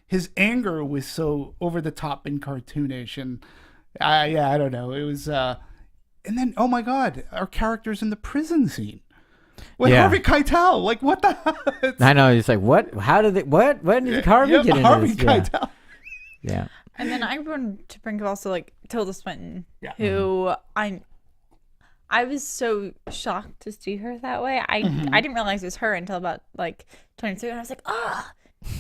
his anger was so over the top and cartoonish, and I don't know. It was and then, oh my God, our characters in the prison scene. With Harvey Keitel, what the hell? I know, it's what? How did it? What? When did Harvey get into Harvey this? Keitel. Yeah. And then I wanted to bring up also Tilda Swinton, who I was so shocked to see her that way. I didn't realize it was her until about 23, and I was like,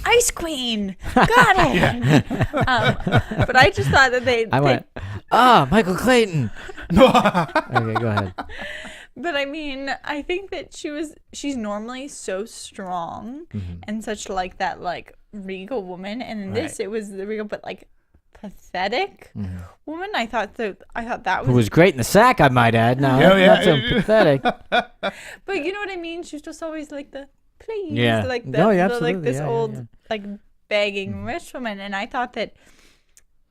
Ice Queen, got it. But I just thought that Michael Clayton. Okay, go ahead. But I mean, I think that she's normally so strong and such that regal woman, and in this it was the regal but pathetic woman. I thought that was, who was great in the sack, I might add. No, not so pathetic. But you know what I mean? She's just always the please, this old begging rich woman, and I thought that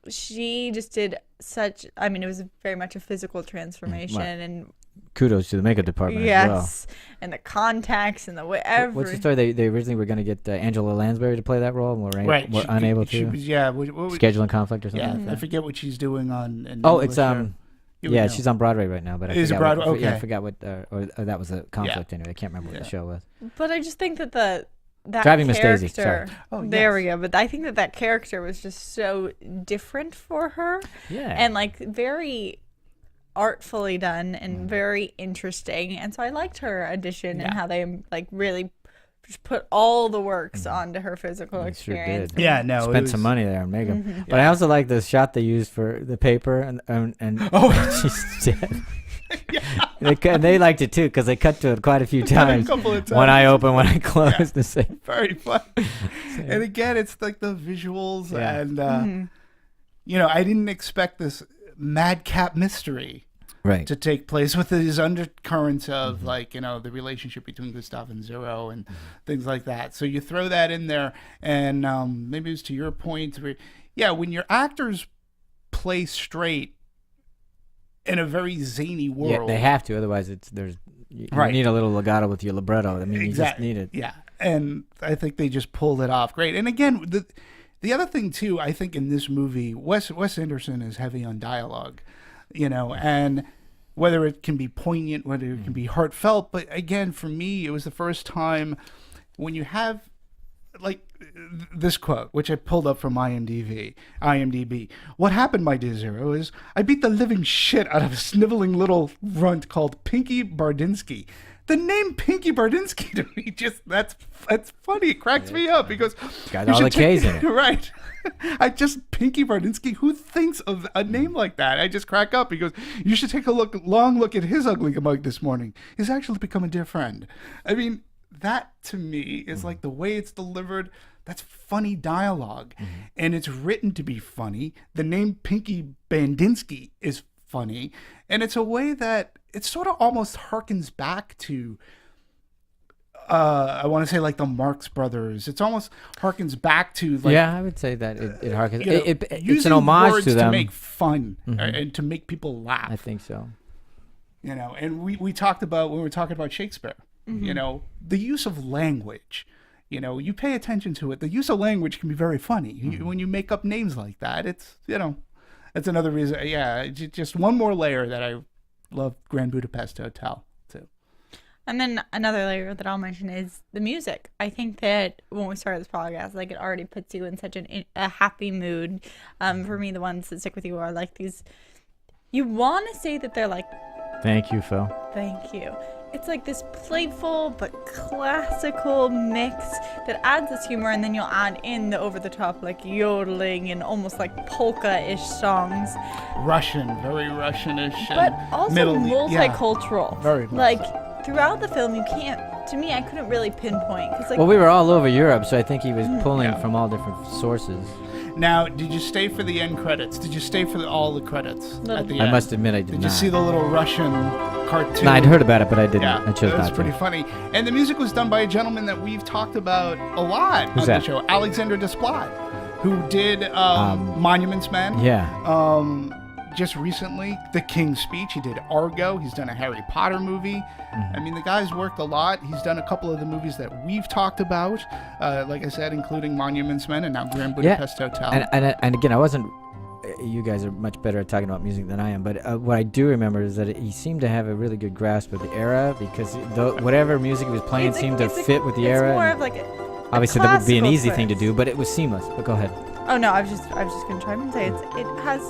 she just did such. I mean, it was very much a physical transformation and. Kudos to the makeup department as well. And the contacts and the whatever. What's the story? They originally were going to get Angela Lansbury to play that role, and we're unable to. She was, scheduling conflict or something. Yeah, I forget what she's doing on. She's on Broadway right now, but I forgot what. Or that was a conflict anyway. I can't remember what the show was. But I just think that that Driving Miss Daisy. character. Sorry. Oh, There yes. we go. But I think that character was just so different for her. Yeah. And like very artfully done and very interesting. And so I liked her addition and how they like really just put all the works onto her physical They sure experience. did. Yeah, no, it Spent was- some money there on makeup. But I also like the shot they used for the paper and Oh. she's dead. They liked it too because they cut to it quite a few times. couple of One times. eye open, one eye closed. The same. Very fun. And again, it's like the visuals Yeah. and you know, I didn't expect this madcap mystery Right. to take place with these undercurrents of like, you know, the relationship between Gustave and Zero and things like that. So you throw that in there, and maybe it's to your point where, yeah, when your actors play straight in a very zany world, Yeah, they have to. Otherwise, you Right. need a little legato with your libretto. I mean, you just exactly. need it. Yeah, and I think they just pulled it off great. And again, the other thing too, I think in this movie, Wes Anderson is heavy on dialogue, you know, and whether it can be poignant, whether it can be heartfelt. But again, for me, it was the first time when you have like this quote, which I pulled up from IMDb. What happened, my dear Zero, is I beat the living shit out of a sniveling little runt called Pinky Bardinsky. The name Pinky Bardinsky to me that's funny. It cracks me up because Got you all should the K's in it. Right. I just Pinky Bardinsky. Who thinks of a name like that? I just crack up because you should take a long look at his ugly mug this morning. He's actually become a dear friend. I mean, that to me is like the way it's delivered. That's funny dialogue, and it's written to be funny. The name Pinky Bandinsky is funny, and it's a way that it sort of almost harkens back to I want to say like the Marx Brothers. It's almost harkens back to like, Yeah, I would say that it harkens. you know, It's an using homage words to them. make fun and to make people laugh. I think so. You know, and we talked about when we were talking about Shakespeare, you know, the use of language. You know, you pay attention to it. The use of language can be very funny. When you make up names like that, it's, you know, that's another reason. Yeah, just one more layer that I love Grand Budapest Hotel too. And then another layer that I'll mention is the music. I think that when we started this podcast, like it already puts you in such a happy mood. For me, the ones that stick with you are like these. You want to say that they're like, Thank you, Phil. thank you. It's like this playful but classical mix that adds this humor, and then you'll add in the over-the-top like yodeling and almost like polka-ish songs. Russian, very Russian-ish. But also yeah. multicultural. Very much like throughout the film, you can't. To me, I couldn't really pinpoint because like Well, we were all over Europe, so I think he was pulling from all different sources. Now, did you stay for the end credits? Did you stay for all the credits at the end? I must admit, I did Did not. you see the little Russian cartoon? No, I'd heard about it, but I didn't. Yeah, I chose it was not pretty to. funny. And the music was done by a gentleman that we've talked about a lot Who's on that? the show, Alexander Desplat, who did Monuments Men. Yeah. Just recently, The King's Speech. He did Argo. He's done a Harry Potter movie. I mean, the guy's worked a lot. He's done a couple of the movies that we've talked about, like I said, including Monuments Men and now Grand Budapest Hotel. And again, I wasn't. You guys are much better at talking about music than I am, but what I do remember is that he seemed to have a really good grasp of the era because whatever music he was playing seemed to fit with the era. It's more of like obviously, that would be an classical easy thing to twist. do, but it was seamless. But go ahead. Oh no, I was just gonna chime in and say it has,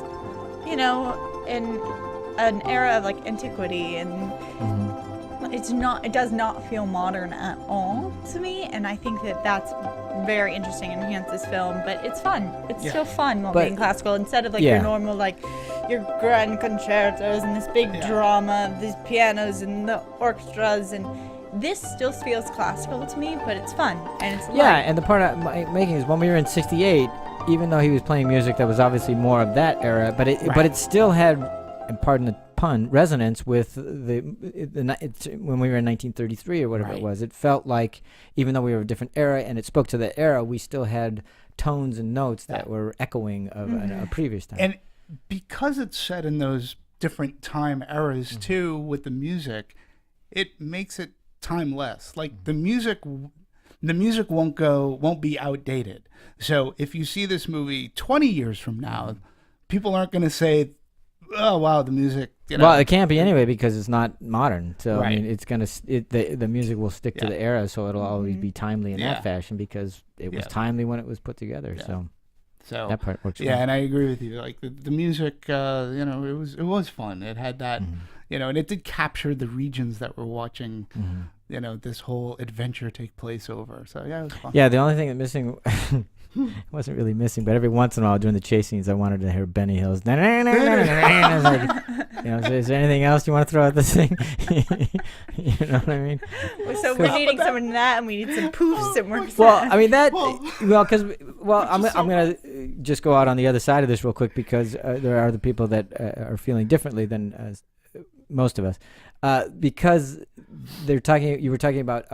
you know, an era of like antiquity and it does not feel modern at all to me, and I think that that's very interesting and enhances film, but it's fun. It's still fun while being classical instead of like your normal like your grand concertos and this big drama of these pianos and the orchestras, and this still feels classical to me, but it's fun and it's light. And the part I'm making is when we were in '68, even though he was playing music that was obviously more of that era, but it still had, and pardon the pun, resonance with it's when we were in 1933 or whatever it was. It felt like even though we were a different era and it spoke to the era, we still had tones and notes that were echoing of a previous time. And because it's set in those different time eras too, with the music, it makes it timeless. Like the music won't be outdated. So if you see this movie 20 years from now, people aren't going to say oh wow, the music. Well, it can't be anyway because it's not modern. So Right. I mean, it's gonna the music will stick to the era, so it'll always be timely in that fashion because it was timely when it was put together. So that part works. Yeah, and I agree with you. Like the music, it was fun. It had that, and it did capture the regions that we're watching. This whole adventure take place over. So yeah, it was fun. Yeah, the only thing that missing. It wasn't really missing, but every once in a while during the chase scenes, I wanted to hear Benny Hill's. I was like, is there anything else you want to throw at this thing? You know what I mean? So we're needing some of that, and we need some poofs, and we're. Well, I mean that. I'm gonna just go out on the other side of this real quick because there are the people that are feeling differently than most of us, because they're talking. You were talking about.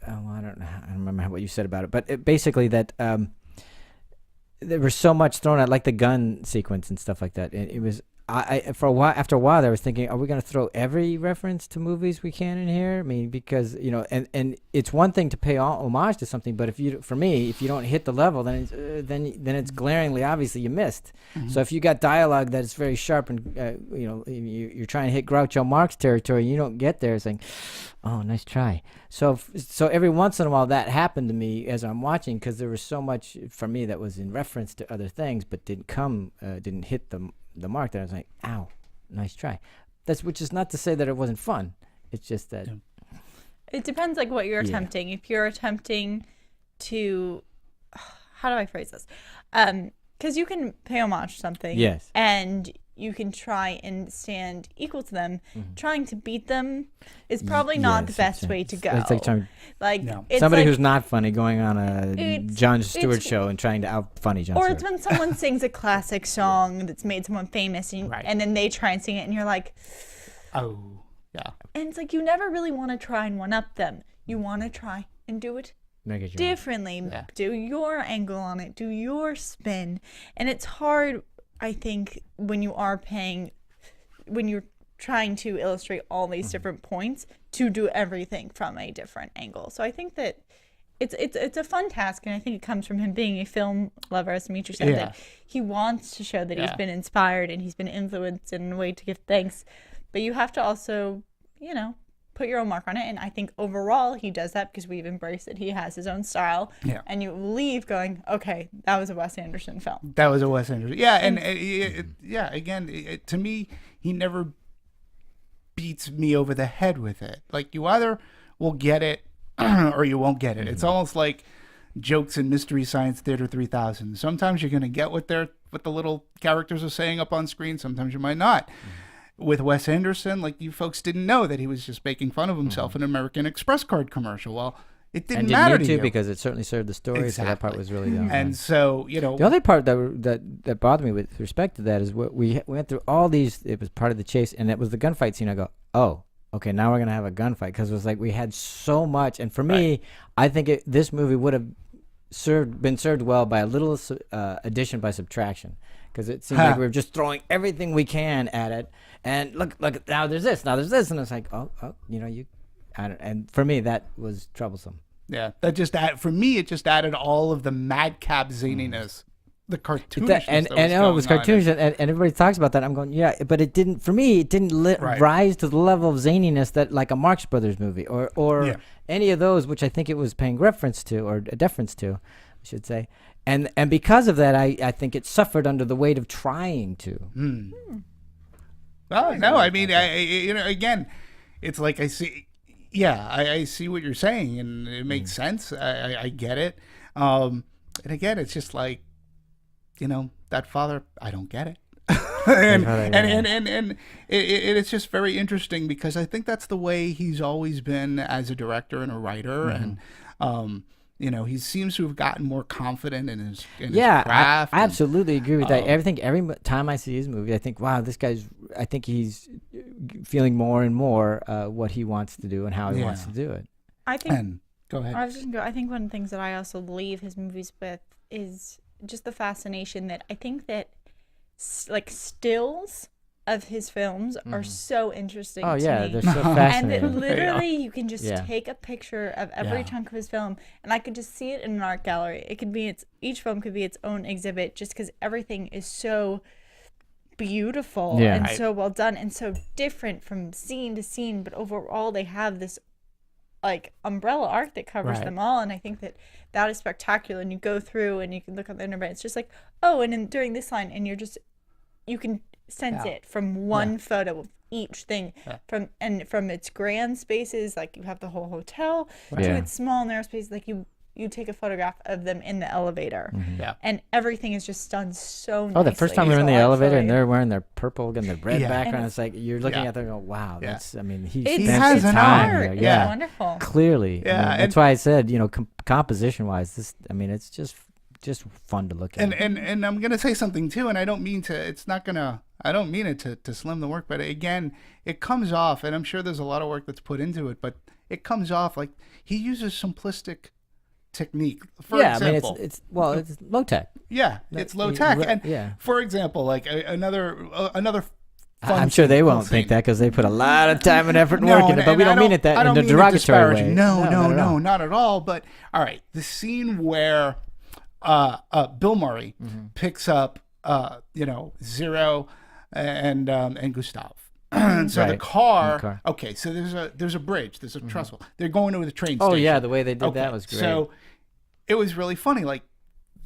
I don't know. I don't remember what you said about it, but basically that there was so much thrown at, like the gun sequence and stuff like that. It was for a while. After a while, I was thinking, are we going to throw every reference to movies we can in here? I mean, because and it's one thing to pay homage to something, but if you don't hit the level, then it's glaringly obviously you missed. So if you got dialogue that is very sharp and you're trying to hit Groucho Marx territory, and you don't get there, it's like, oh, nice try. So every once in a while that happened to me as I'm watching because there was so much for me that was in reference to other things, but didn't hit the mark. That I was like, ow, nice try. Which is not to say that it wasn't fun. It's just that it depends, like what you're attempting. If you're attempting to, how do I phrase this? Because you can pay homage to something, yes, and you can try and stand equal to them. Trying to beat them is probably not the best way to go. It's like trying, it's somebody like, who's not funny going on a Jon Stewart show and trying to out funny Jon Stewart. Or it's when someone sings a classic song that's made someone famous, and then they try and sing it, and you're like, oh, yeah. And it's like you never really want to try and one up them. You want to try and do it differently. Yeah. Do your angle on it. Do your spin. And it's hard, I think, when you're trying to illustrate all these different points, to do everything from a different angle. So I think that it's a fun task, and I think it comes from him being a film lover, as Dimitri said, that he wants to show that he's been inspired and he's been influenced in a way to give thanks. But you have to also, put your own mark on it. And I think overall he does that because we've embraced that he has his own style. Yeah. And you leave going, okay, that was a Wes Anderson film. That was a Wes Anderson. Yeah. And again, to me, he never beats me over the head with it. Like, you either will get it or you won't get it. It's almost like jokes in Mystery Science Theater 3000. Sometimes you're going to get what the little characters are saying up on screen. Sometimes you might not. With Wes Anderson, like, you folks didn't know that he was just making fun of himself in an American Express card commercial. Well, it didn't matter to you because it certainly served the story. Exactly. So that part was really and so the other part that bothered me with respect to that is what we went through all these. It was part of the chase, and it was the gunfight scene. I go, oh, okay, now we're gonna have a gunfight because it was like we had so much. And for me, I think this movie would have been served well by a little addition by subtraction. Because it seemed like we were just throwing everything we can at it, and look, now there's this, and it's like, and for me that was troublesome. Yeah, for me it just added all of the madcap zaniness, the cartoonishness. And it was cartoonish, and everybody talks about that. I'm going, yeah, but it didn't. For me, it didn't rise to the level of zaniness that like a Marx Brothers movie or any of those, which I think it was paying reference to or a deference to, I should say. And because of that, I think it suffered under the weight of trying to. Well, no, I mean, again, it's like I see what you're saying, and it makes sense. I get it. And again, it's just like, that father, I don't get it. and it's just very interesting because I think that's the way he's always been as a director and a writer, and he seems to have gotten more confident in his craft. I absolutely agree with that. Every time I see his movie, I think, wow, I think he's feeling more and more what he wants to do and how he wants to do it. I think. Go ahead. I think one of the things that I also leave his movies with is just the fascination that I think that like stills of his films are so interesting to me. They're so fascinating. And that literally you can just take a picture of every chunk of his film, and I could just see it in an art gallery. It could be each film could be its own exhibit, just because everything is so beautiful and so well done and so different from scene to scene, but overall they have this like umbrella arc that covers them all, and I think that is spectacular. And you go through and you can look on the internet, it's just like, oh, and during this line, and you can sense it from one photo of each thing, from its grand spaces, like you have the whole hotel, to its small narrow spaces, like you take a photograph of them in the elevator, and everything is just done so nicely. Oh, the first time we were in the elevator and they're wearing their purple and their red background, it's like you're looking at them and go, wow, that's, I mean, he has spent an time art. here. Yeah, wonderful. Clearly. I mean, that's why I said, you know, composition-wise, this, I mean, it's just fun to look at. And I'm gonna say something too, and I don't mean to slim the work, but again, it comes off, and I'm sure there's a lot of work that's put into it, but it comes off like he uses simplistic technique. For example, I mean, it's low tech. Yeah, it's low tech. And for example, like another I'm sure they won't think that because they put a lot of time and effort and work in it, but we don't mean it that in a derogatory way. No, not at all. But all right, the scene where Bill Murray picks up Zero and Gustave. And so the car. Okay, so there's a bridge. There's a trestle. They're going to the train station. Oh yeah, the way they did that was great. So it was really funny. Like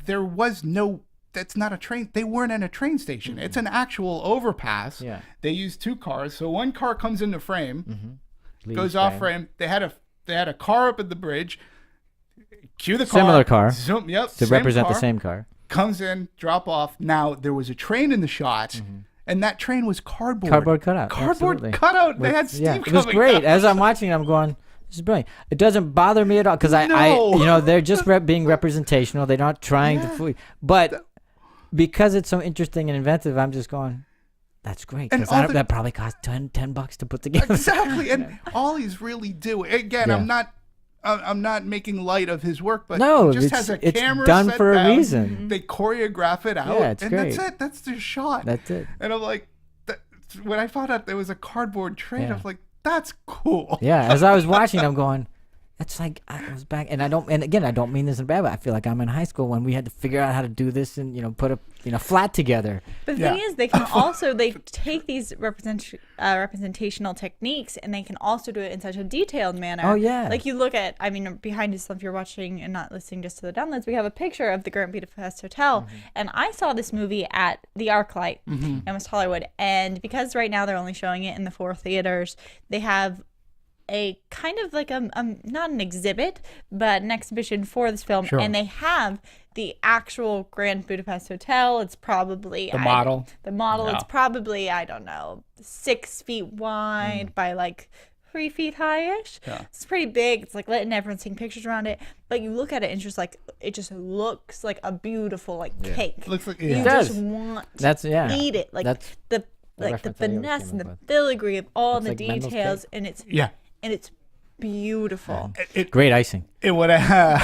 there was no. That's not a train. They weren't in a train station. It's an actual overpass. Yeah. They used two cars. So one car comes into frame, goes off frame. They had a car up at the bridge. Cue the car. Similar car. Zoom. Yep. To represent the same car. Comes in, drop off. Now there was a train in the shot. And that train was cardboard. Cardboard cutout. Cardboard cutout. They had Steve coming. It was great. As I'm watching it, I'm going, this is brilliant. It doesn't bother me at all because I they're just being representational. They're not trying to fool you. But because it's so interesting and inventive, I'm just going, that's great. Because that probably cost $10 to put together. Exactly. And all he's really doing, again, I'm not making light of his work, but no, he just has a camera done set for down, a reason. They choreograph it out, and great. That's it. That's their shot. That's it. And I'm like, when I found out there was a cardboard train, I was like, that's cool. Yeah, as I was watching, I'm going, that's like I was back, and I don't mean this in a bad way. I feel like I'm in high school when we had to figure out how to do this and put a flat together. But the thing is, they can also they take these representational techniques and they can also do it in such a detailed manner. Oh yeah, like you look at, I mean, behind us, if you're watching and not listening just to the downloads, we have a picture of the Grand Budapest Hotel, and I saw this movie at the ArcLight in West Hollywood, and because right now they're only showing it in the 4 theaters, they have a kind of like not an exhibit, but an exhibition for this film, and they have the actual Grand Budapest Hotel. It's probably the model. It's probably, I don't know, 6 feet wide by like 3 feet high-ish. Yeah. It's pretty big. It's like letting everyone take pictures around it. But you look at it and it's just like, it just looks like a beautiful cake. It looks like you just want to eat it. Like the finesse and the filigree of all the details, and it's and it's beautiful. Great icing. And what I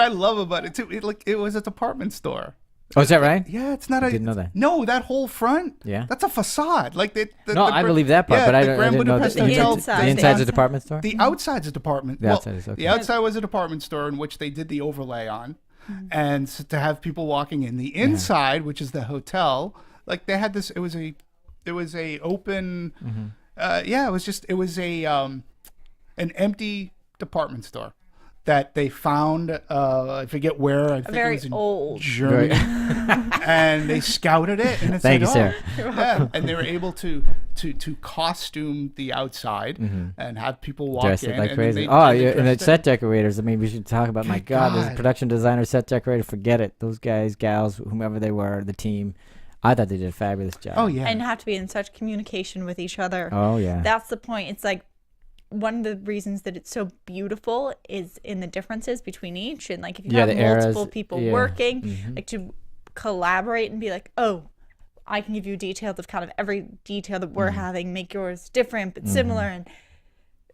love about it too, it was a department store. Oh, is that right? Yeah, it's not. I didn't know that. No, that whole front. Yeah, that's a facade. Like I believe that part, but I didn't know that. The inside's a department store. The outside's a department. The outside is okay. The outside was a department store in which they did the overlay on, and so to have people walking in. The inside, which is the hotel, like they had this. It was a open. It was an empty department store that they found. I forget where. I think it was in old Germany, and they scouted it. And Thank you, Sarah. And they were able to costume the outside and have people walk dress in. It like crazy. And the set decorators. I mean, we should talk about. My God, there's a production designer, set decorator. Forget it. Those guys, gals, whomever they were, the team. I thought they did a fabulous job. Oh, yeah. And have to be in such communication with each other. Oh, yeah. That's the point. It's like one of the reasons that it's so beautiful is in the differences between each. And like if you have multiple people working, like to collaborate and be like, oh, I can give you details of kind of every detail that we're having, make yours different but similar. And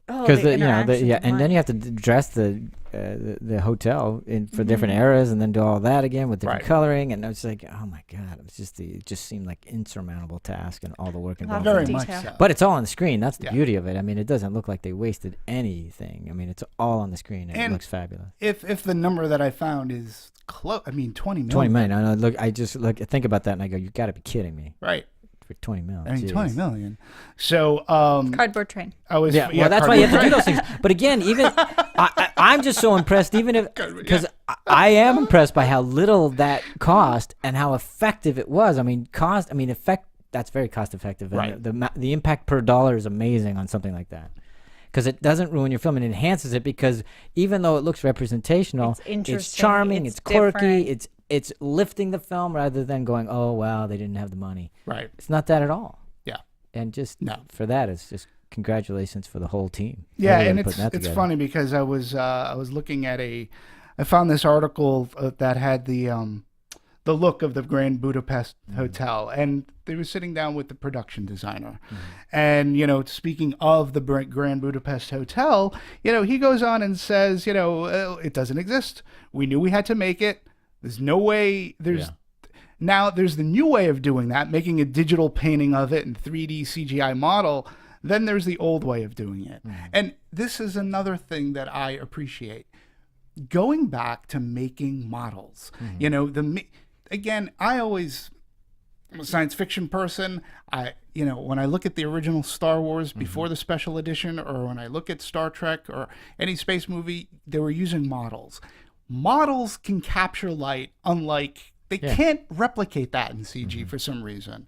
because and then you have to dress the hotel for different eras, and then do all that again with different coloring, and it's like, oh my god, it just seemed like insurmountable task and all the work involved. Very much so. But it's all on the screen. That's the beauty of it. I mean, it doesn't look like they wasted anything. I mean, it's all on the screen, and it looks fabulous. If the number that I found is close, I mean, 20 million. 20 million. I know. I just think about that, and I go, you got to be kidding me. Right. For 20 million. I mean, 20 million. So, Cardboard Train. Well, that's why you have to do those things. But again, even I'm just so impressed, because I am impressed by how little that cost and how effective it was. I mean, effect. That's very cost effective. Right. And the impact per dollar is amazing on something like that. Because it doesn't ruin your film, and enhances it, because even though it looks representational, it's charming, it's quirky, it's lifting the film rather than going, oh wow, they didn't have the money. Right. It's not that at all. Yeah. And just for that, it's just congratulations for the whole team. Yeah, and it's funny because I was looking at I found this article that had the look of the Grand Budapest Hotel, and they were sitting down with the production designer, and speaking of the Grand Budapest Hotel, he goes on and says, it doesn't exist. We knew we had to make it. There's no way. Now there's the new way of doing that, making a digital painting of it and 3D CGI model. Then there's the old way of doing it. And this is another thing that I appreciate. Going back to making models. Again, I'm a science fiction person. When I look at the original Star Wars before the special edition, or when I look at Star Trek or any space movie, they were using models. Models can capture light, unlike they can't replicate that in CG for some reason.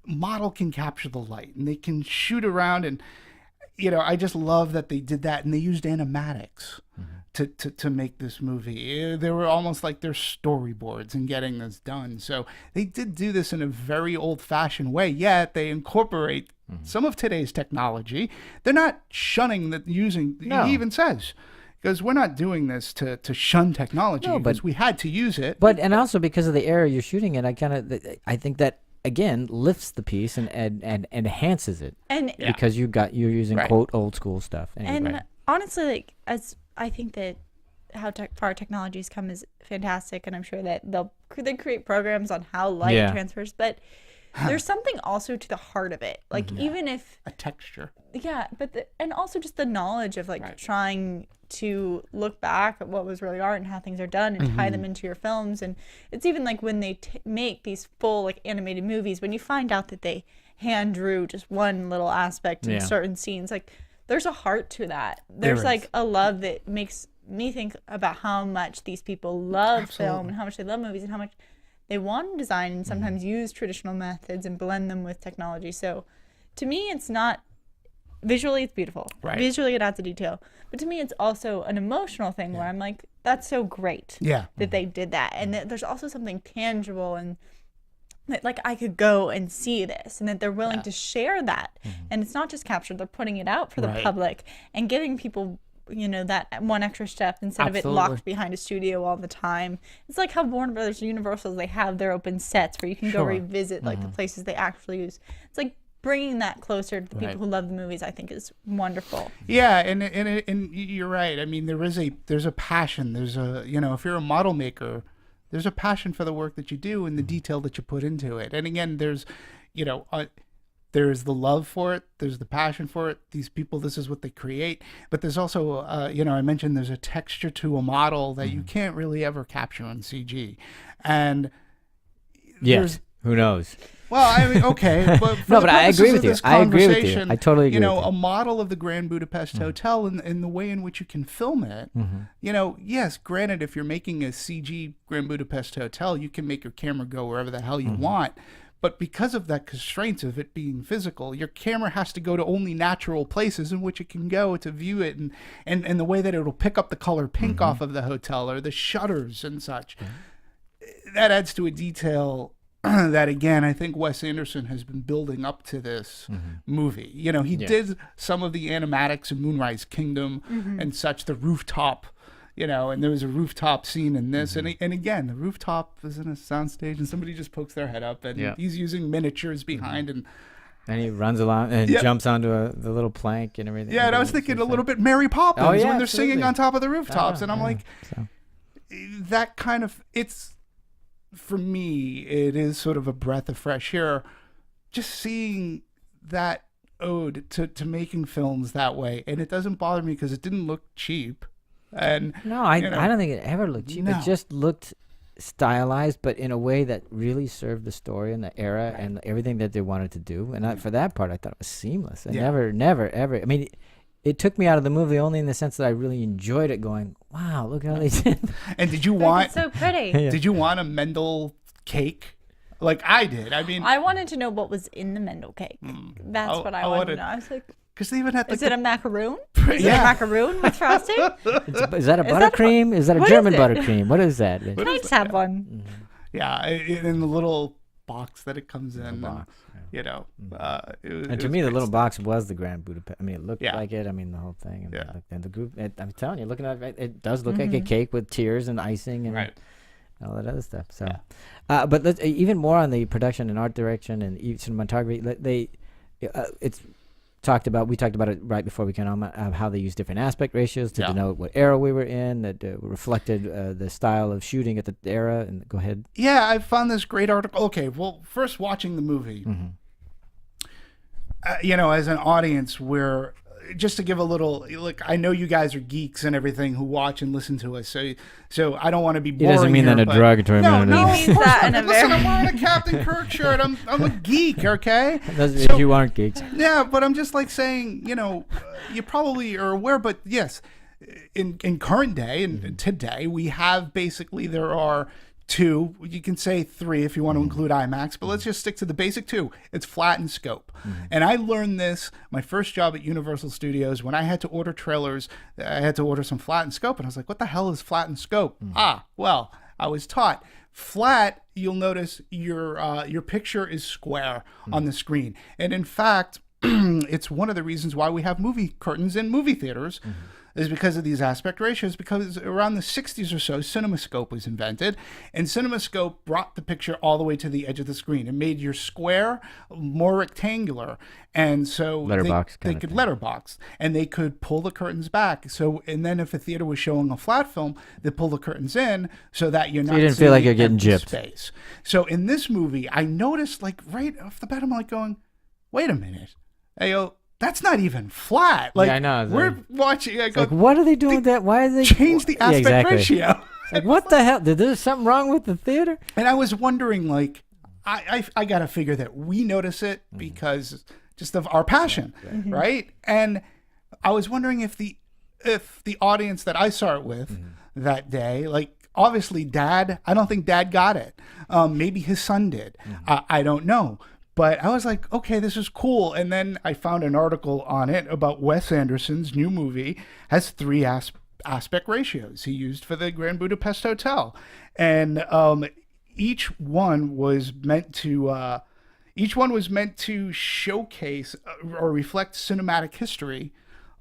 Model can capture the light, and they can shoot around, and I just love that they did that, and they used animatics to make this movie. They were almost like their storyboards in getting this done. So they did do this in a very old-fashioned way, yet they incorporate some of today's technology. They're not shunning that using. He even says, because we're not doing this to shun technology, because we had to use it. And also because of the era you're shooting it, I think that again lifts the piece and enhances it, and because you're using quote old school stuff. And honestly, as I think that how far technology's come is fantastic, and I'm sure that they create programs on how light transfers, but there's something also to the heart of it, even if a texture, and also just the knowledge of trying to look back at what was really art and how things are done and tie them into your films. And it's even when they make these full animated movies, when you find out that they hand drew just one little aspect in certain scenes, there's a heart to that. There's a love that makes me think about how much these people love film and how much they love movies and how much they want to design and sometimes use traditional methods and blend them with technology. So to me, it's not visually, it's beautiful. Right. Visually, it adds a detail. But to me, it's also an emotional thing where I'm like, that's so great that they did that. And that there's also something tangible and that I could go and see this, and that they're willing to share that. And it's not just captured, they're putting it out for the public and giving people that one extra step instead of it locked behind a studio all the time. It's like how Warner Brothers and Universal, they have their open sets where you can go revisit the places they actually use. It's like bringing that closer to the people who love the movies, I think, is wonderful. Yeah, and you're right. I mean, there's a passion. There's a if you're a model maker, there's a passion for the work that you do and the detail that you put into it. And again, there's there's the love for it. There's the passion for it. These people, this is what they create. But there's also, I mentioned there's a texture to a model that you can't really ever capture on CG. And who knows? Well, I mean, okay, but but I agree with you. I agree with you. I totally agree. A model of the Grand Budapest Hotel and the way in which you can film it. Yes, granted, if you're making a CG Grand Budapest Hotel, you can make your camera go wherever the hell you want. But because of that constraints of it being physical, your camera has to go to only natural places in which it can go to view it, and the way that it'll pick up the color pink off of the hotel or the shutters and such. That adds to a detail that, again, I think Wes Anderson has been building up to this movie. He did some of the animatics in Moonrise Kingdom and such, the rooftop. And there was a rooftop scene in this. And again, the rooftop is in a soundstage and somebody just pokes their head up and he's using miniatures behind. And And he runs along and jumps onto the little plank and everything. Yeah, and I was thinking a little bit Mary Poppins when they're absolutely. singing on top of the rooftops. And I'm like, that kind of, for me, it is sort of a breath of fresh air. Just seeing that ode to making films that way. And it doesn't bother me because it didn't look cheap. And no, I don't think it ever looked cheap. No. It just looked stylized, but in a way that really served the story and the era and everything that they wanted to do. And for that part, I thought it was seamless. I never, ever. I mean, it took me out of the movie only in the sense that I really enjoyed it. Going, wow, look how they did. And did you want? It's so pretty. Did you want a Mendel cake? Like I did. I mean, I wanted to know what was in the Mendel cake. That's what I wanted to know. I was like, because they even had. Is it a macaroon? Is it a macaroon with frosting? Is that a buttercream? Is that a German buttercream? What is that? Can I just have one? Mm-hmm. Yeah, in the little box that it comes in. Box, you know, and to me, the little stuff. Box was the Grand Budapest. I mean, it looked like it. I mean, the whole thing. And the group. I'm telling you, looking at it does look like a cake with tears and icing and all that other stuff. So, but let's even more on the production and art direction and cinematography. We talked about it right before we came on, how they use different aspect ratios to denote what era we were in, that reflected the style of shooting at the era. And go ahead. Yeah, I found this great article. Okay, well, first watching the movie, as an audience, just to give a little, look, I know you guys are geeks and everything who watch and listen to us, so I don't want to be boring. He doesn't mean that in a derogatory manner. No, he means that in a very... Listen, I'm wearing a Captain Kirk shirt. I'm a geek, okay? If you aren't geeks. Yeah, but I'm just like saying, you probably are aware, but yes, in current day and today, we have basically, there are two, you can say three if you want to include IMAX, but let's just stick to the basic two. It's flat and scope. And I learned this, my first job at Universal Studios, when I had to order trailers, I had to order some flat and scope, and I was like, what the hell is flat and scope? Well, I was taught. Flat, you'll notice your picture is square on the screen. And in fact, it's one of the reasons why we have movie curtains in movie theaters, is because of these aspect ratios, because around the 60s or so, CinemaScope was invented, and CinemaScope brought the picture all the way to the edge of the screen. It made your square more rectangular, and so they could letterbox, and they could pull the curtains back. So, and then if a theater was showing a flat film, they pull the curtains in so that you're not. You didn't feel like you're getting gypped. Space. So in this movie, I noticed, like right off the bat, I'm like going, "Wait a minute, that's not even flat." Like, I know. We're watching. I go, like, what are they doing with that? Why are they change the aspect ratio? Like, what the hell? Did there something wrong with the theater? And I was wondering, like, I got to figure that we notice it because just of our passion, right? And I was wondering if the audience that I saw it with that day, like, obviously Dad, I don't think Dad got it. Maybe his son did. I don't know. But I was like, okay, this is cool. And then I found an article on it about Wes Anderson's new movie has 3 aspect ratios he used for the Grand Budapest Hotel. And each one was meant to showcase or reflect cinematic history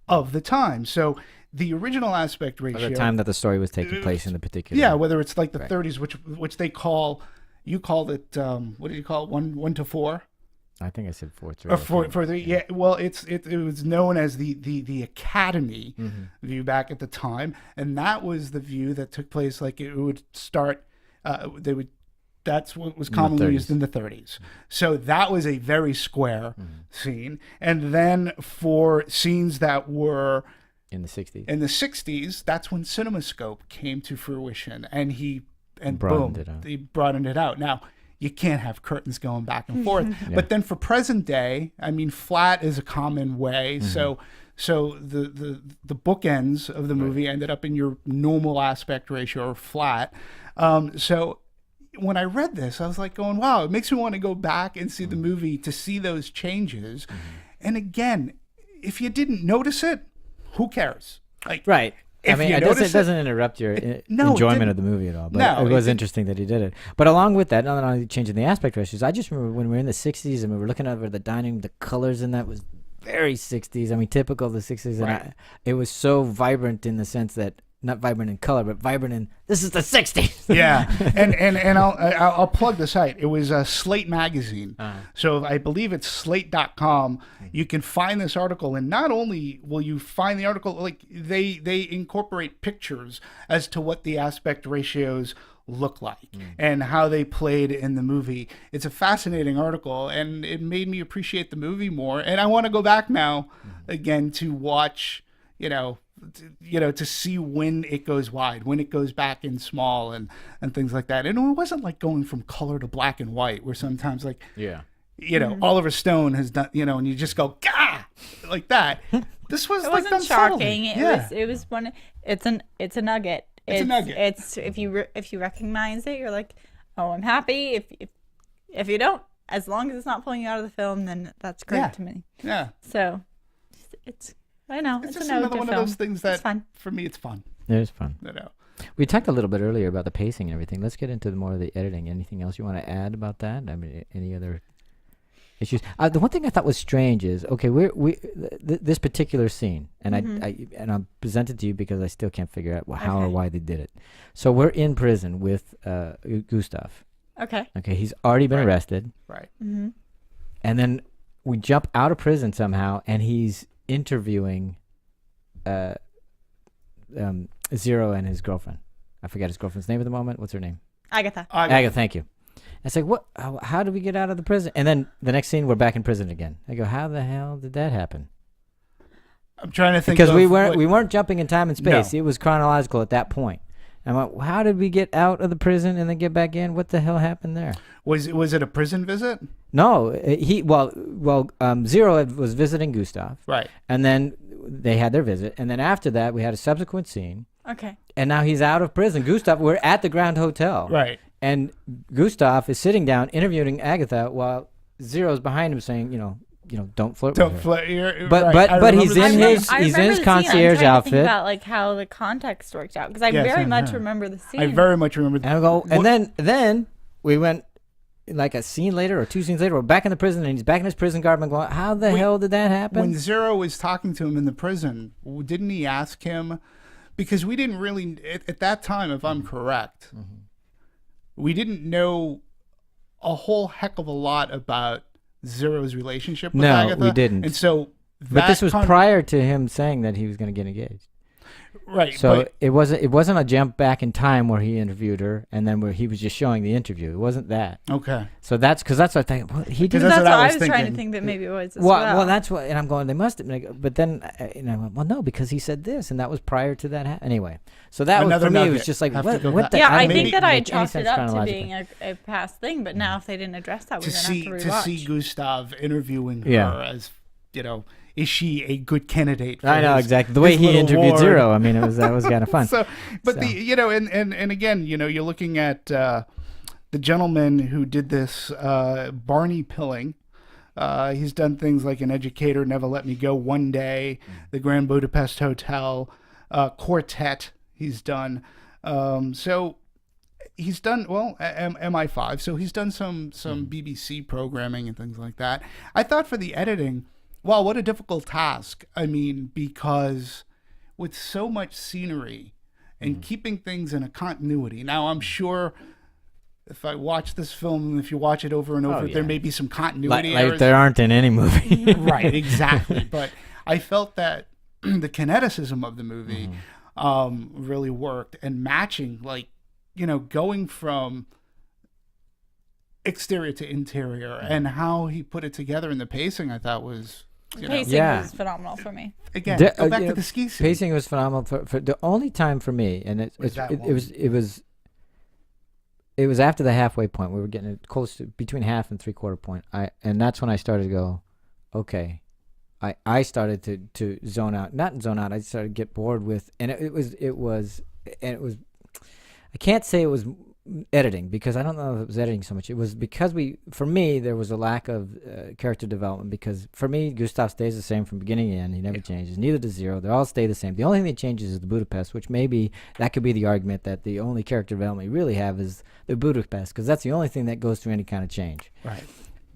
of the time. So the original aspect ratio, of the time that the story was taking place in the particular. Yeah, whether it's like the 30s, which they call. You called it, what did you call it? 1 to 4? I think I said 4-3. Or 4-3, yeah. Well, it was known as the Academy view back at the time, and that was the view that took place. Like, it would start. That's what was commonly used in the 30s. So that was a very square scene, and then for scenes that were in the 60s, that's when CinemaScope came to fruition, and he broadened it out. Now, you can't have curtains going back and forth. But then for present day, I mean, flat is a common way. So the bookends of the movie ended up in your normal aspect ratio or flat. So when I read this, I was like going, wow, it makes me want to go back and see the movie to see those changes. And again, if you didn't notice it, who cares? Like, right. I mean, it doesn't interrupt your enjoyment of the movie at all. But it was interesting that he did it. But along with that, not only changing the aspect ratios, I just remember when we were in the 60s and we were looking over the dining, the colors in that was very 60s. I mean, typical of the 60s. And it was so vibrant in the sense that not vibrant in color, but vibrant in this is the '60s. Yeah, and I'll plug the site. It was Slate magazine. So I believe it's slate.com. You can find this article, and not only will you find the article, like they incorporate pictures as to what the aspect ratios look like and how they played in the movie. It's a fascinating article, and it made me appreciate the movie more. And I want to go back now again to watch, to see when it goes wide, when it goes back in small and things like that. And it wasn't like going from color to black and white, where sometimes Oliver Stone has done, and you just go, gah, like that. This was wasn't done shocking. subtly. It was one. It's a nugget. It's a nugget. It's if you recognize it, you're like, oh, I'm happy. If you don't, as long as it's not pulling you out of the film, then that's great to me. Yeah. So it's I know it's it's just another one film. of those things that it's fun. For me it's fun. It is fun. We talked a little bit earlier about the pacing and everything. Let's get into more of the editing. Anything else you want to add about that? I mean, any other issues? The one thing I thought was strange is, okay, this particular scene, and I'll present it to you because I still can't figure out how or why they did it. So we're in prison with Gustave. Okay. Okay, he's already been arrested. Right. Mm-hmm. And then we jump out of prison somehow, and he's interviewing Zero and his girlfriend. I forget his girlfriend's name at the moment. What's her name? Agatha. Agatha, thank you. It's like, what? How did we get out of the prison? And then the next scene, we're back in prison again. I go, how the hell did that happen? I'm trying to think because we weren't jumping in time and space. No. It was chronological at that point. I'm like, how did we get out of the prison and then get back in? What the hell happened there? Was it a prison visit? No, Zero was visiting Gustave. Right. And then they had their visit, and then after that, we had a subsequent scene. Okay. And now he's out of prison. Gustave, we're at the Grand Hotel. Right. And Gustave is sitting down interviewing Agatha while Zero's behind him saying, don't flirt with her. But he's in his concierge outfit. Think about like how the context worked out because I very much remember the scene. I very much remember. And then we went like a scene later or two scenes later. We're back in the prison and he's back in his prison garb and going, how the hell did that happen? When Zero was talking to him in the prison, didn't he ask him? Because we didn't really at that time, if I'm correct, we didn't know a whole heck of a lot about Zero's relationship with Agatha. No, we didn't. And so but this was prior to him saying that he was going to get engaged. Right. So it wasn't a jump back in time where he interviewed her and then where he was just showing the interview. It wasn't that. Okay. So that's what I think. Well, he did. That's what I was trying to think that maybe it was. Well, that's what, and I'm going. They must have. But then, well, no, because he said this, and that was prior to that. Anyway, so that was for me. It was just like what the. Yeah, I think that I chalked it up to being a past thing. But now, if they didn't address that, we're gonna have to rewatch. To see Gustave interviewing her as is she a good candidate for I know exactly the way he interviewed Zero. I mean, that was kind of fun. And again, you're looking at the gentleman who did this, Barney Pilling. He's done things like An Educator, Never Let Me Go, One Day, The Grand Budapest Hotel, Quartet. He's done. So he's done MI5. So he's done some BBC programming and things like that. I thought for the editing. Wow, what a difficult task. I mean, because with so much scenery and keeping things in a continuity. Now, I'm sure if I watch this film, if you watch it over and over, there may be some continuity errors. Like there aren't in any movie. Right, exactly. But I felt that the kineticism of the movie really worked and matching, going from exterior to interior and how he put it together in the pacing, I thought was... Pacing was phenomenal for me. Again, go back to the ski scene. Pacing was phenomenal for the only time for me, and it was after the halfway point. We were getting close to between half and 3/4 point. And that's when I started to go, okay. I started to zone out, not zone out. I started to get bored with, and it was. I can't say it was editing because I don't know if it was editing so much. It was because for me there was a lack of character development because for me Gustave stays the same from beginning to end. He never changes. Neither does Zero. They all stay the same. The only thing that changes is the Budapest, which maybe that could be the argument that the only character development we really have is the Budapest because that's the only thing that goes through any kind of change. Right.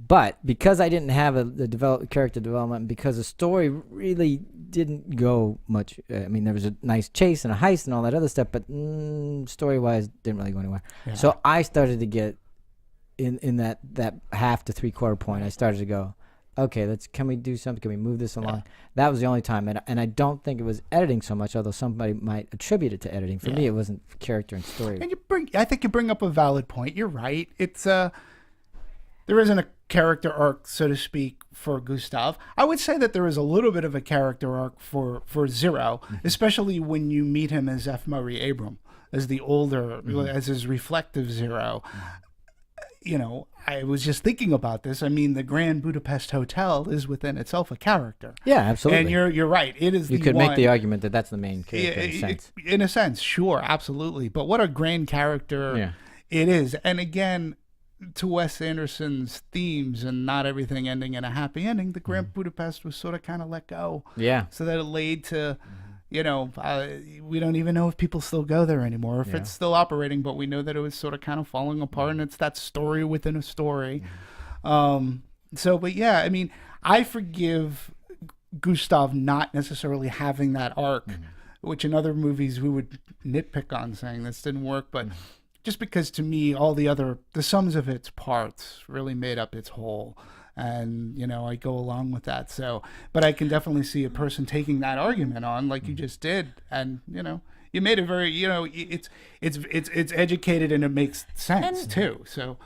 But because I didn't have the character development, because the story really didn't go much. I mean, there was a nice chase and a heist and all that other stuff, but story-wise, didn't really go anywhere. Yeah. So I started to get in that half to 3/4 point. I started to go, okay, can we do something? Can we move this along? Yeah. That was the only time, and I don't think it was editing so much, although somebody might attribute it to editing. For me, it wasn't character and story. And I think you bring up a valid point. You're right. It's there isn't a character arc, so to speak, for Gustave. I would say that there is a little bit of a character arc for Zero, especially when you meet him as F. Murray Abraham, as the older, as his reflective Zero. You know, I was just thinking about this. I mean, the Grand Budapest Hotel is within itself a character. Yeah, absolutely. And you're right. It is. You could make the argument that that's the main character in a sense. In a sense, sure, absolutely. But what a grand character it is. And again, to Wes Anderson's themes and not everything ending in a happy ending, the Grand Budapest was sort of kind of let go. Yeah. So that it laid to, you know, we don't even know if people still go there anymore, if it's still operating, but we know that it was sort of kind of falling apart, and it's that story within a story. But yeah, I mean, I forgive Gustave not necessarily having that arc, which in other movies we would nitpick on, saying this didn't work, but just because to me the sums of its parts really made up its whole, and you know, I go along with that. So, but I can definitely see a person taking that argument on, like you just did, and you know, you made it very, you know, it's educated and it makes sense too. So,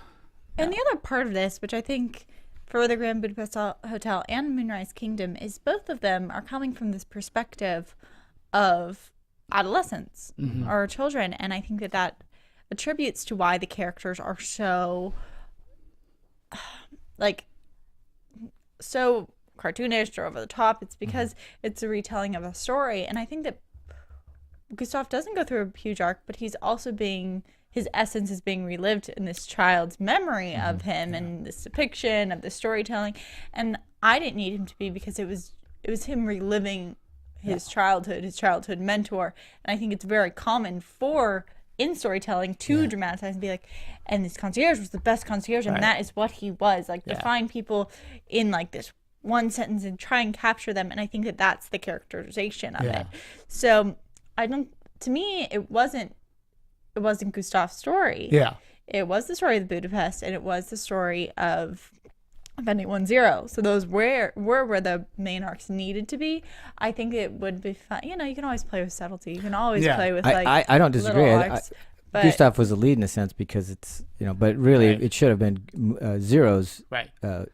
and the other part of this, which I think for the Grand Budapest Hotel and Moonrise Kingdom, is both of them are coming from this perspective of adolescents or children, and I think that attributes to why the characters are so so cartoonish or over the top. It's because it's a retelling of a story, and I think that Gustave doesn't go through a huge arc, but he's also his essence is being relived in this child's memory of him and this depiction of the storytelling, and I didn't need him to be, because it was him reliving his childhood mentor, and I think it's very common in storytelling to dramatize and be like, and this concierge was the best concierge, and that is what he was, like define people in like this one sentence and try and capture them, and I think that that's the characterization of it. So to me it wasn't Gustave's story. It was the story of the Budapest, and it was the story of anyone Zero. So those were where the main arcs needed to be. I think it would be fun. You know, you can always play with subtlety. You can always play with I don't disagree. Gustave was the lead in a sense, because it's, you know, but really it should have been Zero's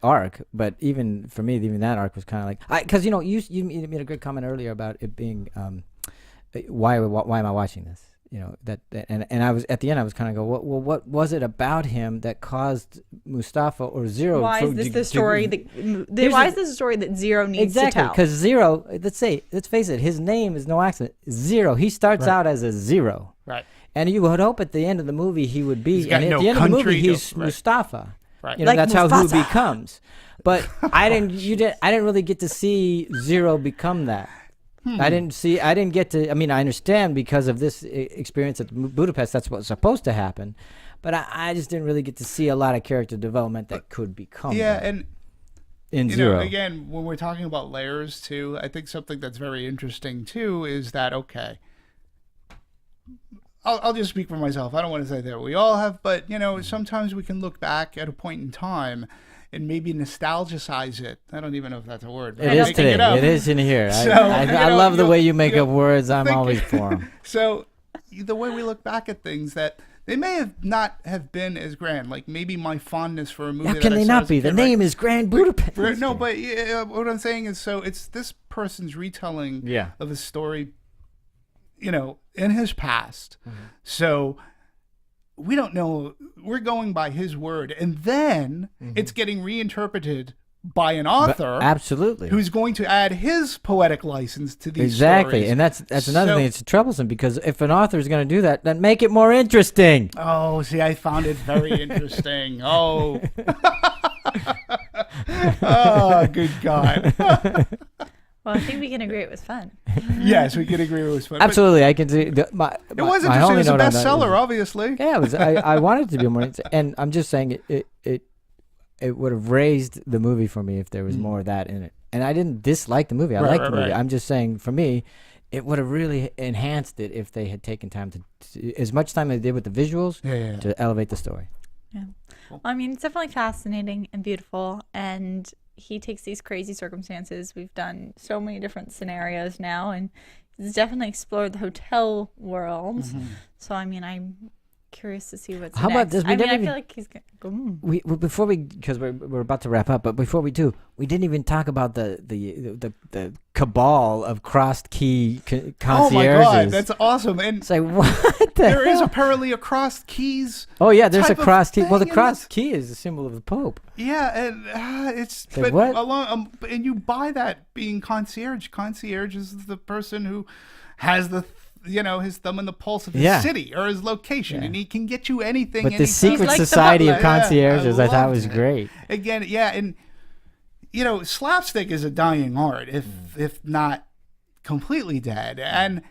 arc. But even for me, even that arc was kind of like, because you know, you made a good comment earlier about it being why am I watching this? You know, and I was at the end, I was kind of what was it about him that caused Moustafa or Zero? Why is this the story that Zero needs to tell? Because Zero, let's face it, his name is no accident. Zero. He starts out as a zero. Right. And you would hope at the end of the movie he would be, and at the end of the movie he's Moustafa. Right. You know, like that's Mufasa. how he becomes. But I didn't really get to see Zero become that. I didn't get to, I mean, I understand because of this experience at Budapest, that's what's supposed to happen. But I just didn't really get to see a lot of character development that could become that. And in Zero. Again, when we're talking about layers too, I think something that's very interesting too is that, okay, I'll just speak for myself. I don't want to say that we all have, but you know, sometimes we can look back at a point in time and maybe nostalgicize it. I don't even know if that's a word. It is today. It is in here. So, I love the way you make up words. I'm always for them. So the way we look back at things, that they may have not have been as grand. Like maybe my fondness for a movie. How can they not be? The name is Grand Budapest. No, but what I'm saying is, so it's this person's retelling of a story, you know, in his past. So we don't know. We're going by his word, and then it's getting reinterpreted by an author, absolutely, who's going to add his poetic license to these stories. And that's another thing that's troublesome, because if an author is going to do that, then make it more interesting. Oh, see, I found it very interesting. Oh, oh, good God. Well, I think we can agree it was fun. Yes, we can agree it was fun. Absolutely, I can see. It was interesting. It was a bestseller, obviously. Yeah, it was. I wanted it to be more, and I'm just saying it. it would have raised the movie for me if there was more of that in it. And I didn't dislike the movie. I liked the movie. I'm just saying, for me, it would have really enhanced it if they had taken time to as much time as they did with the visuals to elevate the story. Yeah. Well, I mean, it's definitely fascinating and beautiful, and he takes these crazy circumstances. We've done so many different scenarios now, and he's definitely explored the hotel world. So, I mean, I'm curious to see what's How next. about this? I feel like he's gonna go. Before we, because we're about to wrap up, but before we do, we didn't even talk about the cabal of crossed key concierges. Oh my God, that's awesome! And it's like, what the there hell? is apparently a crossed keys. Oh yeah, there's a type of crossed key. Well, the thing in crossed key is the symbol of the Pope. Yeah, and it's Like, but what? along and you buy that being concierge. Concierge is the person who has the his thumb in the pulse of his city or his location, and he can get you anything. But the anytime. secret like the society of butler. concierges, I thought loved was it. great. Again, and slapstick is a dying art, if not completely dead. And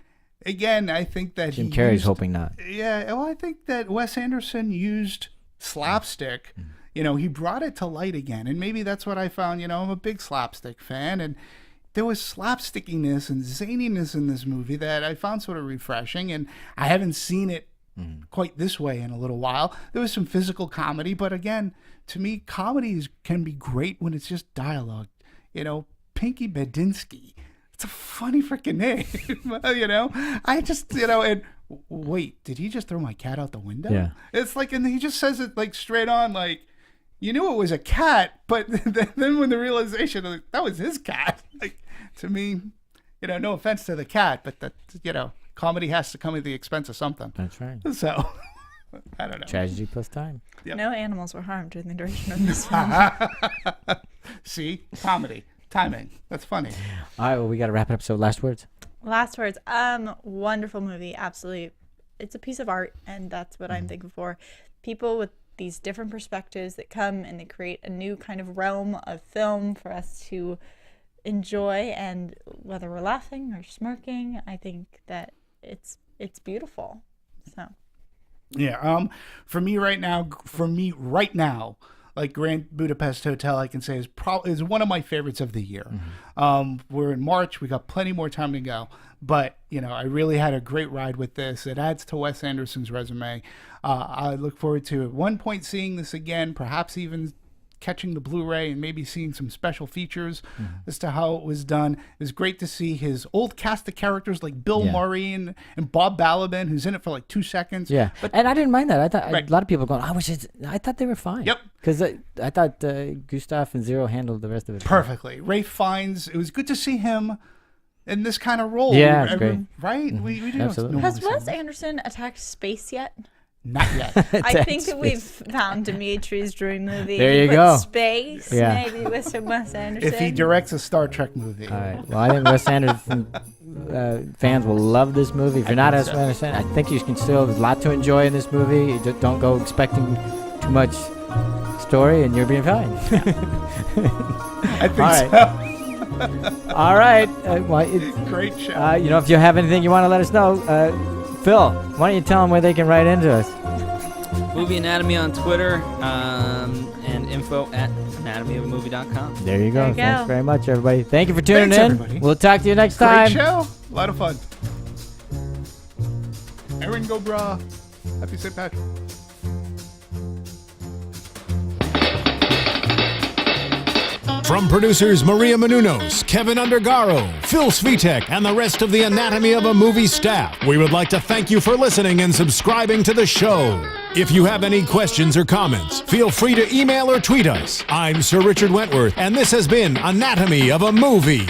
again, I think that Jim Carrey's hoping not. Yeah, well, I think that Wes Anderson used slapstick. He brought it to light again, and maybe that's what I found. I'm a big slapstick fan, and there was slapstickiness and zaniness in this movie that I found sort of refreshing, and I haven't seen it quite this way in a little while. There was some physical comedy, but again, to me, comedies can be great when it's just dialogue. Pinky Bedinsky. It's a funny freaking name. I just, and wait, did he just throw my cat out the window? Yeah. It's like, and he just says it like straight on, like, you knew it was a cat, but then when the realization that was his cat, like, to me, no offense to the cat, but that, comedy has to come at the expense of something. That's right. So, I don't know. Tragedy plus time. Yep. No animals were harmed during the duration of this film. See, comedy, timing. That's funny. All right, well, we got to wrap it up. So, last words. Last words. Wonderful movie. Absolutely. It's a piece of art, and that's what I'm thankful for. People with these different perspectives that come and they create a new kind of realm of film for us to enjoy, and whether we're laughing or smirking, I think that it's beautiful. So yeah, for me right now, like Grand Budapest Hotel, I can say is one of my favorites of the year. We're in March, we got plenty more time to go, but I really had a great ride with this. It adds to Wes Anderson's resume. I look forward to at one point seeing this again, perhaps even catching the Blu-ray and maybe seeing some special features as to how it was done. It was great to see his old cast of characters like Bill Murray and Bob Balaban, who's in it for like 2 seconds. Yeah, and I didn't mind that. I thought Right. a lot of people going, I thought they were fine. Yep. Because I thought Gustave and Zero handled the rest of it Perfectly. Ralph Fiennes, it was good to see him in this kind of role. Yeah, it's great. Right? We do Absolutely. has Wes Anderson attacked space yet? Not yet. I think that we've found Dimitri's dream movie. There you Put go. Space, maybe with some Wes Anderson. If he directs a Star Trek movie. All right. Well, I think Wes Anderson fans will love this movie. If you're not Wes Anderson, I think you can still. There's a lot to enjoy in this movie. You just don't go expecting too much story, and you're being fine. I think All right. so. All right. Great show. If you have anything you want to let us know, Phil, why don't you tell them where they can write into us? Movie Anatomy on Twitter, and info@anatomyofmovie.com. There you go. There you Thanks go. very much, everybody. Thank you for tuning Thanks, in. everybody. We'll talk to you next Great time. show. A lot of fun. Erin go brah. Happy St. Patrick. From producers Maria Menounos, Kevin Undergaro, Phil Svitek, and the rest of the Anatomy of a Movie staff, we would like to thank you for listening and subscribing to the show. If you have any questions or comments, feel free to email or tweet us. I'm Sir Richard Wentworth, and this has been Anatomy of a Movie.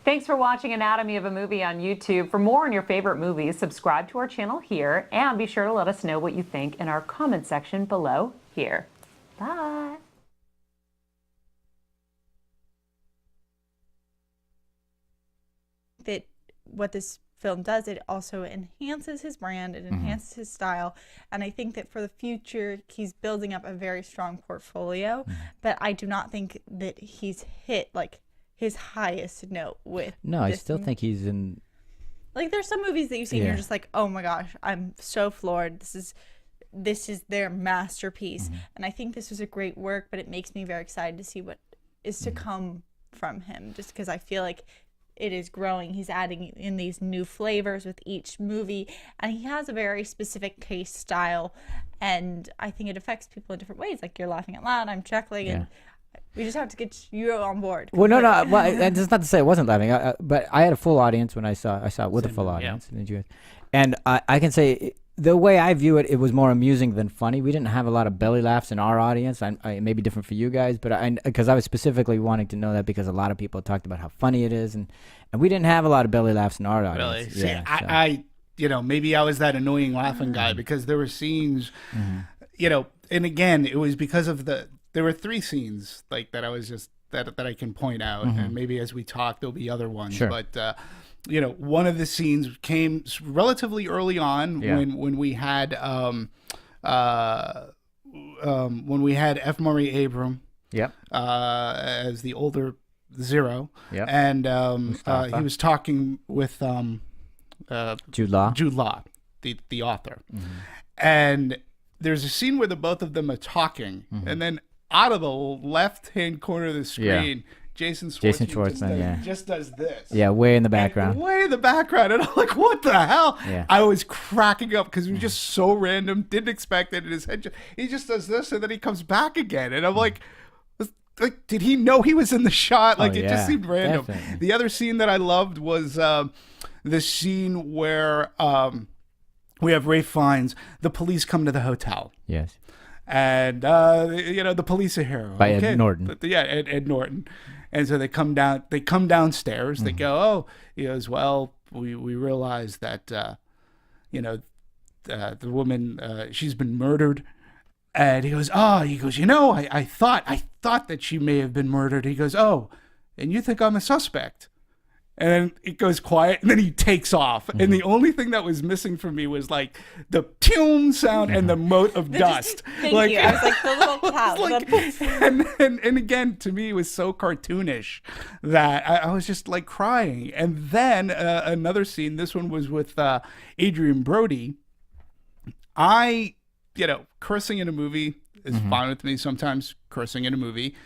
Thanks for watching Anatomy of a Movie on YouTube. For more on your favorite movies, subscribe to our channel here, and be sure to let us know what you think in our comment section below here. Bye. That what this film does, it also enhances his brand, it enhances his style, and I think that for the future he's building up a very strong portfolio, but I do not think that he's hit like his highest note with I this still think he's in. like there's some movies that you see and you're just like, oh my gosh, I'm so floored, this is this is their masterpiece. And I think this was a great work, but it makes me very excited to see what is to come from him, just because I feel like it is growing. He's adding in these new flavors with each movie, and he has a very specific taste style, and I think it affects people in different ways. Like, you're laughing out loud, I'm chuckling, and we just have to get you on board. Well, no. Well, that's not to say I wasn't laughing, but I had a full audience when I saw it with a full audience. And I can say the way I view it, it was more amusing than funny. We didn't have a lot of belly laughs in our audience. It may be different for you guys, but because I was specifically wanting to know that because a lot of people talked about how funny it is, and we didn't have a lot of belly laughs in our audience. Really? See, I maybe I was that annoying laughing guy because there were scenes, and again, it was because of there were 3 scenes like that I was just that I can point out, and maybe as we talk there'll be other ones, but. One of the scenes came relatively early on when we had F. Murray Abraham as the older Zero, and he was talking with Jude Law, the author, and there's a scene where the both of them are talking, and then out of the left-hand corner of the screen. Jason Schwartzman just does this. Yeah, way in the background. And I'm like, what the hell? Yeah. I was cracking up because it was just so random. Didn't expect it in his head. He just does this and then he comes back again. And I'm like, did he know he was in the shot? Like, it just seemed random. Definitely. The other scene that I loved was the scene where we have Ralph Fiennes. The police come to the hotel. Yes. And, the police are here. By Ed Norton. Ed Norton. And so they come downstairs. They go, he goes, well, we realize that, the woman, she's been murdered. And he goes, I thought that she may have been murdered. He goes, oh, and you think I'm a suspect? And then it goes quiet, and then he takes off. And the only thing that was missing for me was like the pew sound and the mote of dust. Thank you. I was like the little cloud. And again, to me, it was so cartoonish that I was just like crying. And then another scene. This one was with Adrian Brody. Cursing in a movie is fine with me. Sometimes cursing in a movie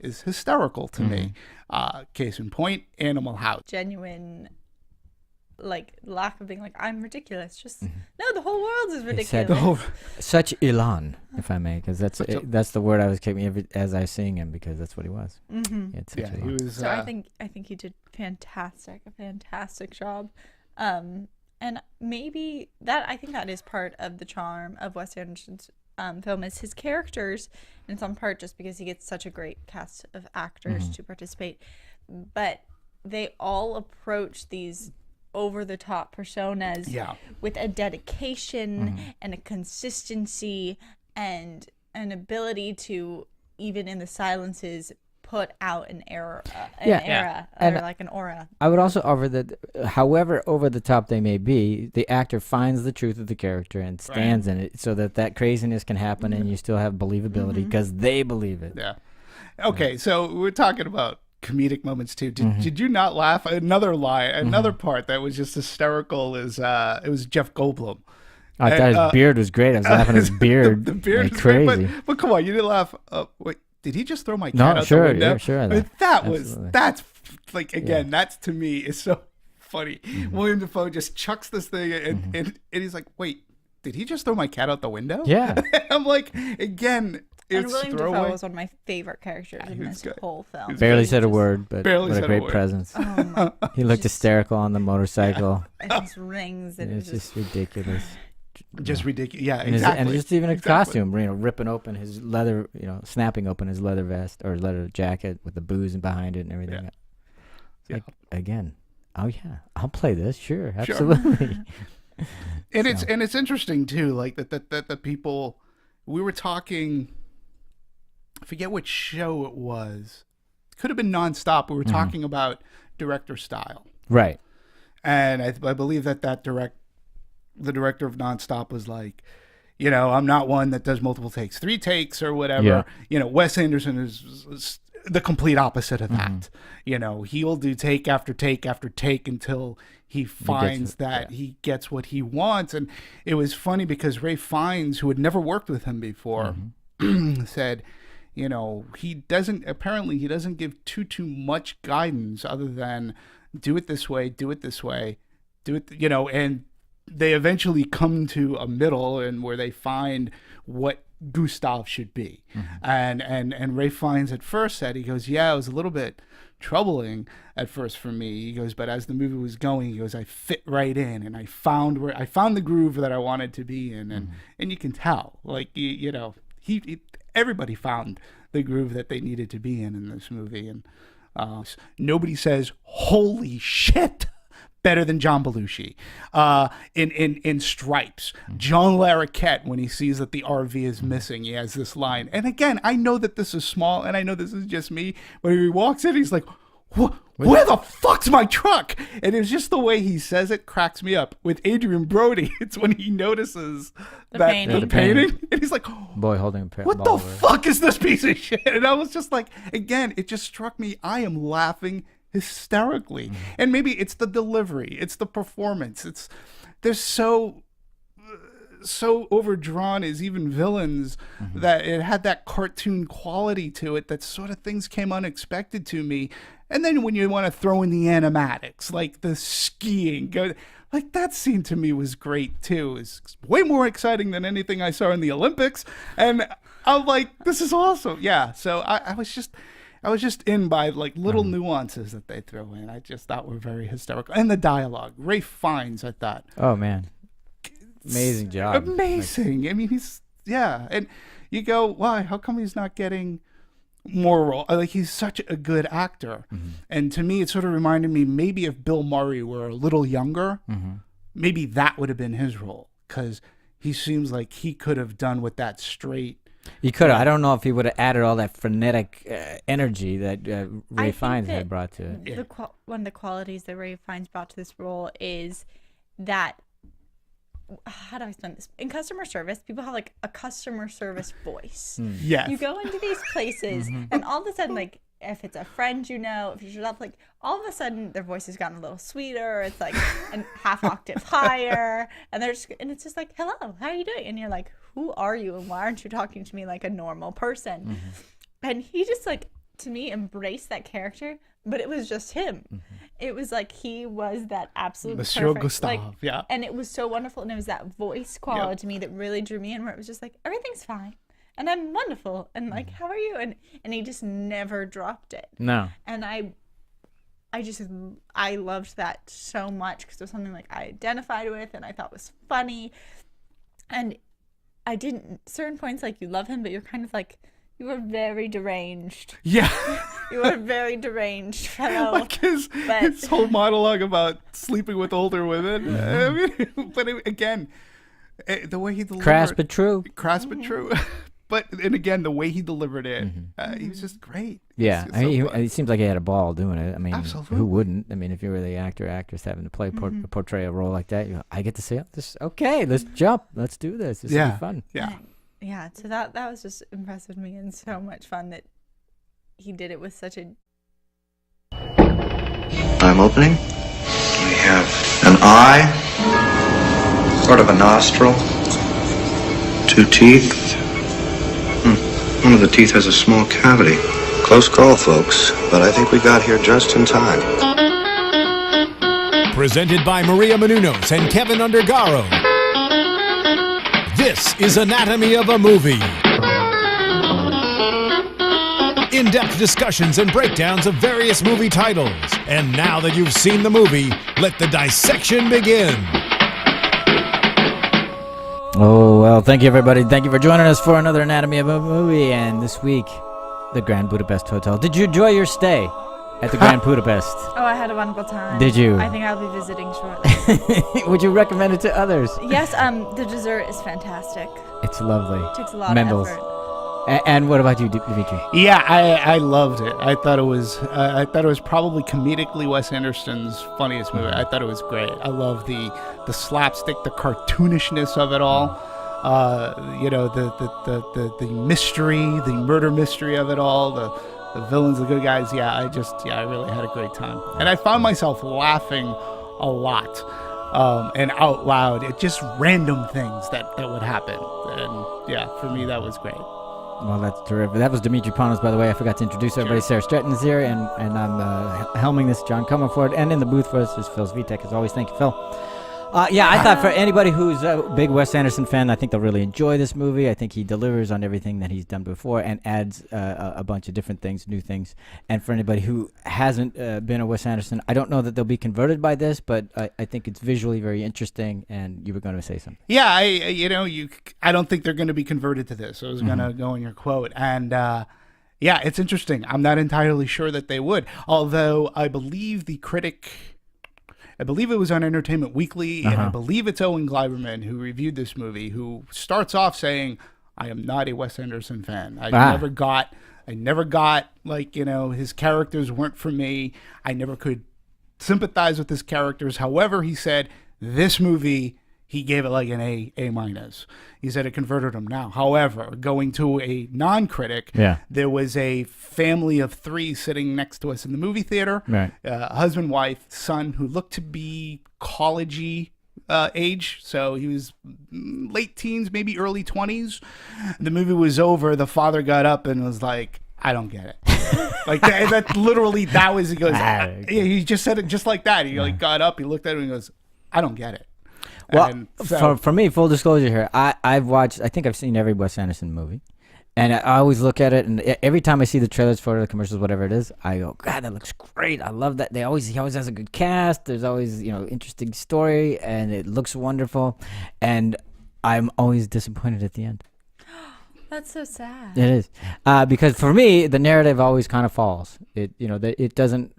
is hysterical to me. Case in point, Animal House. Genuine, lack of being like, I'm ridiculous. Just no, the whole world is ridiculous. Such elan, if I may, because that's the word I was keeping as I was seeing him, because that's what he was. He was. So I think he did a fantastic job, and maybe I think that is part of the charm of Wes Anderson's film is his characters, in some part just because he gets such a great cast of actors to participate, but they all approach these over-the-top personas with a dedication and a consistency and an ability to, even in the silences, put out an era, like an aura. I would also offer that, however over the top they may be, the actor finds the truth of the character and stands in it, so that craziness can happen and you still have believability because they believe it. Yeah. Okay, so we're talking about comedic moments too. Did you not laugh? Another part that was just hysterical is it was Jeff Goldblum. I thought his beard was great. I was laughing at his beard. The beard was crazy. Great, but come on, you didn't laugh. Wait. Did he just throw my cat out the window? Yeah, sure. I mean, that's like, again, that's to me is so funny. William Dafoe just chucks this thing and he's like, wait, did he just throw my cat out the window? Yeah. I'm like, again, and it's William throwaway. Dafoe was one of my favorite characters in this whole film. Barely said a word, but what a great presence. Oh my, he looked hysterical on the motorcycle. And his rings. And it was just ridiculous. Just ridiculous. Yeah, exactly. And just even a costume, ripping open his leather, snapping open his leather vest or leather jacket with the booze behind it and everything. Like, again, I'll play this. Sure, absolutely. And it's interesting too, like that the people, we were talking, I forget which show it was. It could have been Nonstop. We were talking about director style. Right. And I believe that the director of Nonstop was like, I'm not one that does multiple takes, 3 takes or whatever. Yeah. Wes Anderson is the complete opposite of that. You know, he'll do take after take after take until he finds that he gets what he wants. And it was funny because Ralph Fiennes, who had never worked with him before, said, you know, he doesn't give too much guidance other than do it this way, do it, you know, and they eventually come to a middle and where they find what Gustave should be. And Ralph Fiennes at first said, he goes, yeah, it was a little bit troubling at first for me. He goes, but as the movie was going, he goes, I fit right in and I found the groove that I wanted to be in. And you can tell, like, you know, everybody found the groove that they needed to be in this movie. And nobody says, holy shit, better than John Belushi. In Stripes, John Larroquette, when he sees that the RV is missing, he has this line. And again, I know that this is small, and I know this is just me, but he walks in, he's like, where the fuck's my truck? And it's just the way he says it cracks me up. With Adrian Brody, it's when he notices the painting, and he's like, boy holding a what the fuck is this piece of shit? And I was just like, again, it just struck me, I am laughing hysterically. And maybe it's the delivery, it's the performance, they're so overdrawn as even villains that it had that cartoon quality to it, that sort of things came unexpected to me. And then when you want to throw in the animatics, like the skiing, like that scene to me was great too. It's way more exciting than anything I saw in the Olympics, and I'm like, this is awesome. Yeah, so I was just in by like little nuances that they throw in. I just thought were very hysterical. And the dialogue, Ralph Fiennes, I thought. Oh man, amazing job. Amazing. I mean, and you go, why? How come he's not getting more role? Like, he's such a good actor. And to me, it sort of reminded me maybe if Bill Murray were a little younger, maybe that would have been his role, because he seems like he could have done with that straight. He could have. I don't know if he would have added all that frenetic energy that Ralph Fiennes had brought to it. One of the qualities that Ralph Fiennes brought to this role is that, how do I explain this? In customer service, people have like a customer service voice. Yes. You go into these places and all of a sudden, like, if it's a friend, you know, if you're up, like, all of a sudden their voice has gotten a little sweeter. It's like a half octave higher, and it's just like, hello, how are you doing? And you're like, who are you, and why aren't you talking to me like a normal person? And he just, like, to me, embraced that character, but it was just him. It was like he was that absolute Monsieur perfect, Gustave, like, yeah. And it was so wonderful, and it was that voice quality to me that really drew me in, where it was just like, everything's fine, and I'm wonderful, and like, how are you? And he just never dropped it. No. And I loved that so much, because it was something like I identified with and I thought was funny. And I didn't, certain points, like, you love him, but you're kind of like, you were very deranged. Yeah. You were a very deranged fellow. Like his whole monologue about sleeping with older women. I mean, but again, the way he delivered, crass but true. But, and again, the way he delivered it, he was just great. Yeah, I mean, it seems like he had a ball doing it. I mean, absolutely. Who wouldn't? I mean, if you were the actress having to play portray a role like that, I get to say this. Okay, let's jump. Let's do this. This will be fun. Yeah. Yeah, so that was just impressive to me, and so much fun that he did it with such a... I'm opening. We have an eye, sort of a nostril, 2 teeth. One of the teeth has a small cavity. Close call, folks, but I think we got here just in time. Presented by Maria Menounos and Kevin Undergaro. This is Anatomy of a Movie. In-depth discussions and breakdowns of various movie titles. And now that you've seen the movie, let the dissection begin. Oh, well, thank you, everybody. Thank you for joining us for another Anatomy of a Movie. And this week, the Grand Budapest Hotel. Did you enjoy your stay at the Grand Budapest? Oh, I had a wonderful time. Did you? I think I'll be visiting shortly. Would you recommend it to others? Yes, the dessert is fantastic. It's lovely. It takes a lot of effort. And what about you, Dimitri? Yeah, I loved it. I thought it was probably comedically Wes Anderson's funniest movie. I thought it was great. I love the slapstick, the cartoonishness of it all. The mystery, the murder mystery of it all. the villains, the good guys. Yeah, I really had a great time. And I found myself laughing a lot and out loud at just random things that would happen. And yeah, for me, that was great. Well, that's terrific. That was Dimitri Panos, by the way. I forgot to introduce everybody. Sarah Stratton is here, and I'm helming this, John Comerford. And in the booth for us is Phil Svitek, as always. Thank you, Phil. Yeah, I thought for anybody who's a big Wes Anderson fan, I think they'll really enjoy this movie. I think he delivers on everything that he's done before and adds a bunch of different things, new things. And for anybody who hasn't been a Wes Anderson, I don't know that they'll be converted by this, but I think it's visually very interesting. And you were going to say something. Yeah, I don't think they're going to be converted to this. I was going to go in your quote. And yeah, it's interesting. I'm not entirely sure that they would. Although I believe I believe it was on Entertainment Weekly, and I believe it's Owen Gleiberman who reviewed this movie, who starts off saying, I am not a Wes Anderson fan. I never got, like, his characters weren't for me. I never could sympathize with his characters. However, he said, this movie, he gave it like an A minus. He said it converted him now. However, going to a non-critic, there was a family of 3 sitting next to us in the movie theater, husband, wife, son, who looked to be college-y age. So he was late teens, maybe early 20s. The movie was over. The father got up and was like, I don't get it. Like that literally, that was, he goes, he just said it just like that. He got up, he looked at him and he goes, I don't get it. Well, for me, full disclosure here, I think I've seen every Wes Anderson movie, and I always look at it, and every time I see the trailers for the commercials, whatever it is, I go, God, that looks great. I love that. He always has a good cast. There's always, interesting story, and it looks wonderful, and I'm always disappointed at the end. That's so sad. It is, because for me, the narrative always kind of falls. It doesn't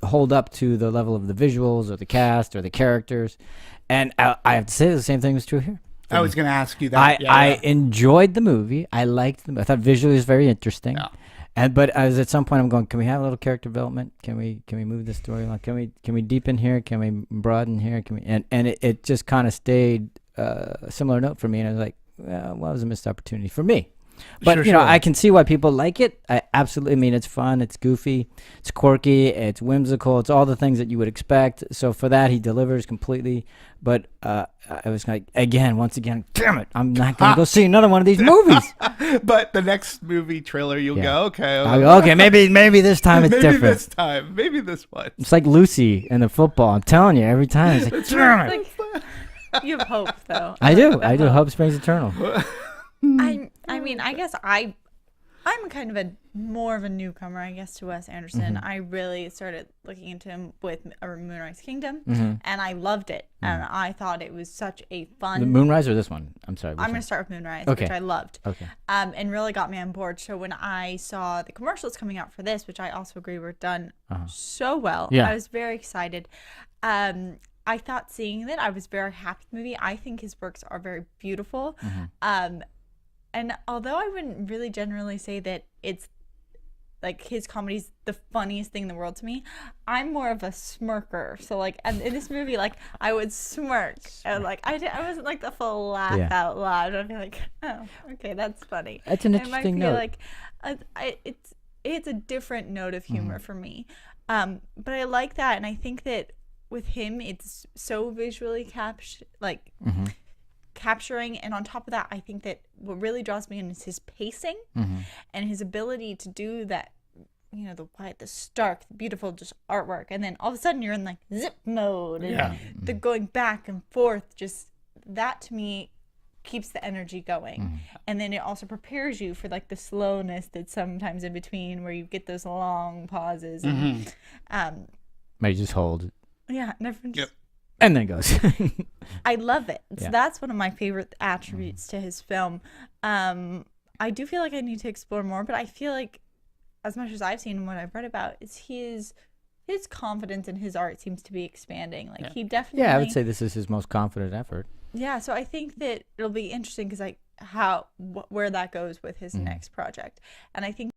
hold up to the level of the visuals or the cast or the characters, and I have to say the same thing was true here. I was going to ask you that. I enjoyed the movie. I liked the movie. I thought visually it was very interesting. Yeah. But I was at some point I'm going, can we have a little character development? Can we move the story along? Can we deepen here? Can we broaden here? And it just kind of stayed a similar note for me, and I was like, well, it was a missed opportunity for me. But, sure. I can see why people like it. I absolutely mean, it's fun, it's goofy, it's quirky, it's whimsical, it's all the things that you would expect. So for that, he delivers completely. But I was like, once again, damn it, I'm not going to go see another one of these movies. But the next movie trailer, you'll go, okay. Okay, maybe this time it's different. Maybe this one. It's like Lucy and the football. I'm telling you, every time it's like, damn it. You have hope, though. I do. Hope springs eternal. I mean, I guess I'm kind of more of a newcomer, I guess, to Wes Anderson. I really started looking into him with Moonrise Kingdom, and I loved it. And I thought it was such a fun... The Moonrise or this one? I'm sorry. I'm going to start with Moonrise, which I loved. Okay. And really got me on board. So when I saw the commercials coming out for this, which I also agree were done so well, I was very excited. I thought seeing that, I was very happy with the movie. I think his works are very beautiful. And although I wouldn't really generally say that it's like his comedy's the funniest thing in the world to me, I'm more of a smirker. So like, and in this movie, like I would smirk, and like I wasn't like the full laugh out loud. I'd be like, oh, okay, that's funny. That's an interesting note. Like it's a different note of humor for me. But I like that, and I think that with him, it's so visually capturing, and on top of that, I think that what really draws me in is his pacing and his ability to do that, the white, the stark, the beautiful just artwork, and then all of a sudden you're in like zip mode, and the going back and forth, just that to me keeps the energy going. And then it also prepares you for like the slowness that's sometimes in between, where you get those long pauses and may just hold. Yeah, and everyone just, and then it goes. I love it. So that's one of my favorite attributes to his film. I do feel like I need to explore more, but I feel like, as much as I've seen and what I've read about, is his confidence in his art seems to be expanding. Like he definitely. Yeah, I would say this is his most confident effort. Yeah, so I think that it'll be interesting because where that goes with his next project, and I think